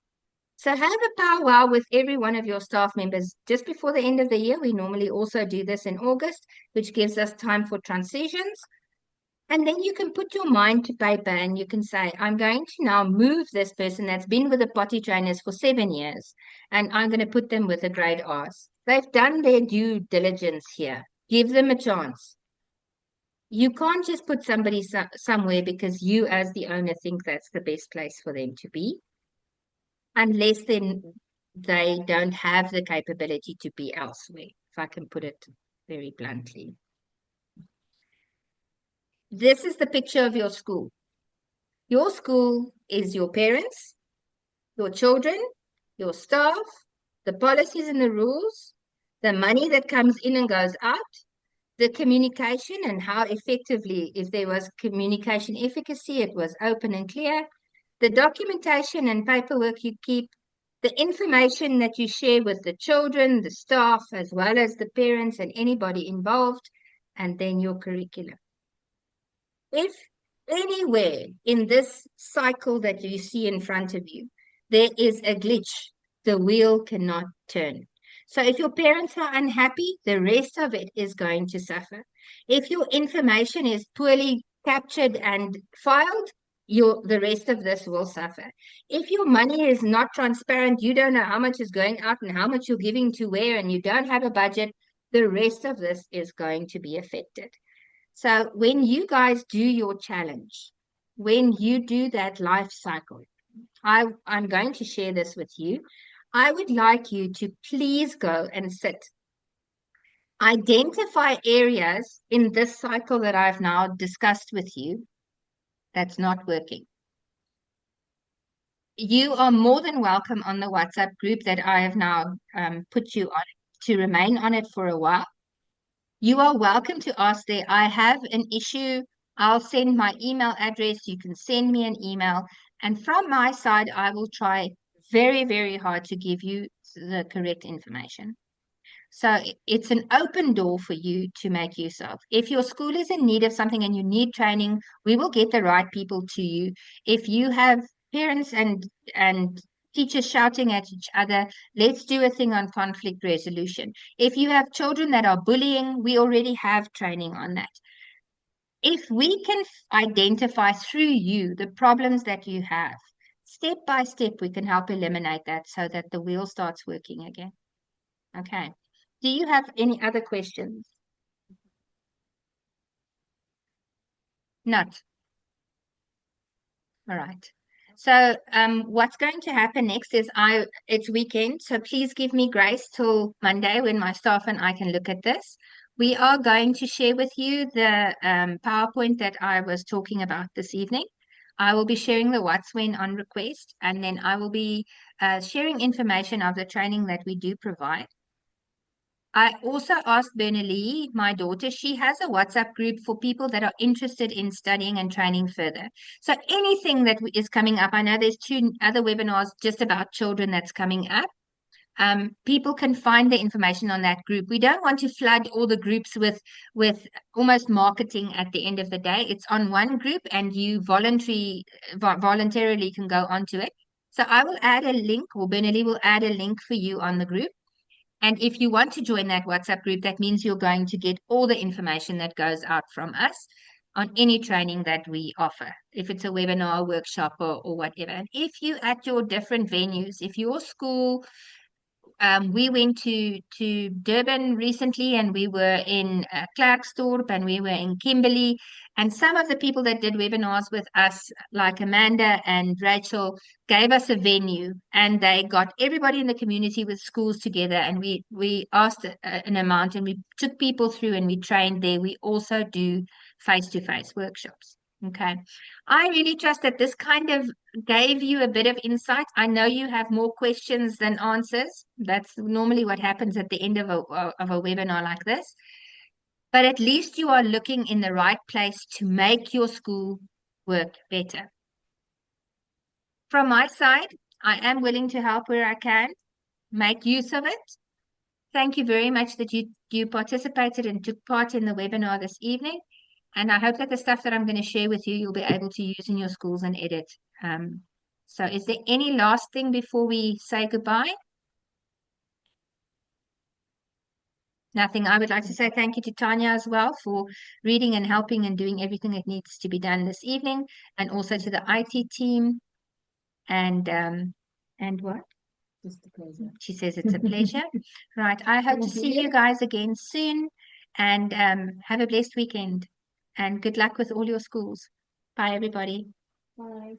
So have a powwow with every one of your staff members just before the end of the year. We normally also do this in August, which gives us time for transitions. And then you can put your mind to paper and you can say, I'm going to now move this person that's been with the potty trainers for 7 years, and I'm going to put them with the grade R's. They've done their due diligence here. Give them a chance. You can't just put somebody somewhere because you, as the owner, think that's the best place for them to be, unless then they don't have the capability to be elsewhere, if I can put it very bluntly. This is the picture of your school. Your school is your parents, your children, your staff, the policies and the rules, the money that comes in and goes out, the communication and how effectively, if there was communication efficacy, it was open and clear, the documentation and paperwork you keep, the information that you share with the children, the staff, as well as the parents and anybody involved, and then your curriculum. If anywhere in this cycle that you see in front of you, there is a glitch, the wheel cannot turn. So if your parents are unhappy, the rest of it is going to suffer. If your information is poorly captured and filed, the rest of this will suffer. If your money is not transparent, you don't know how much is going out and how much you're giving to where, and you don't have a budget, the rest of this is going to be affected. So when you guys do your challenge, when you do that life cycle, I'm going to share this with you. I would like you to please go and sit. Identify areas in this cycle that I've now discussed with you that's not working. You are more than welcome on the WhatsApp group that I have now put you on to remain on it for a while. You are welcome to ask there. I have an issue. I'll send my email address. You can send me an email. And from my side, I will try very, very hard to give you the correct information. So it's an open door for you to make use of. If your school is in need of something and you need training, we will get the right people to you. If you have parents and teachers shouting at each other, let's do a thing on conflict resolution. If you have children that are bullying, we already have training on that. If we can identify through you the problems that you have, step by step, we can help eliminate that so that the wheel starts working again. Okay. Do you have any other questions? Not. All right. So what's going to happen next is it's weekend, so please give me grace till Monday when my staff and I can look at this. We are going to share with you the PowerPoint that I was talking about this evening. I will be sharing the what's when on request, and then I will be sharing information of the training that we do provide. I also asked Bernalee, my daughter, she has a WhatsApp group for people that are interested in studying and training further. So anything that is coming up, I know there's 2 other webinars just about children that's coming up. People can find the information on that group. We don't want to flood all the groups with almost marketing at the end of the day. It's on one group and you voluntarily can go onto it. So I will add a link, or Bernalee will add a link for you on the group. And if you want to join that WhatsApp group, that means you're going to get all the information that goes out from us on any training that we offer, if it's a webinar, workshop, or whatever. And if you at your different venues, if your school we went to Durban recently, and we were in Klerksdorp, and we were in Kimberley. And some of the people that did webinars with us, like Amanda and Rachel, gave us a venue, and they got everybody in the community with schools together. And we asked an amount, and we took people through, and we trained there. We also do face-to-face workshops. Okay. I really trust that this kind of gave you a bit of insight. I know you have more questions than answers. That's normally what happens at the end of a webinar like this. but at least you are looking in the right place to make your school work better. From my side, I am willing to help where I can, make use of it. Thank you very much that you participated and took part in the webinar this evening. And I hope that the stuff that I'm going to share with you, you'll be able to use in your schools and edit. So is there any last thing before we say goodbye? Nothing. I would like to say thank you to Tanya as well for reading and helping and doing everything that needs to be done this evening, and also to the IT team. And what? Just a pleasure. She says it's a pleasure. Right. I hope to see you guys again soon, and have a blessed weekend, and good luck with all your schools. Bye, everybody. Bye.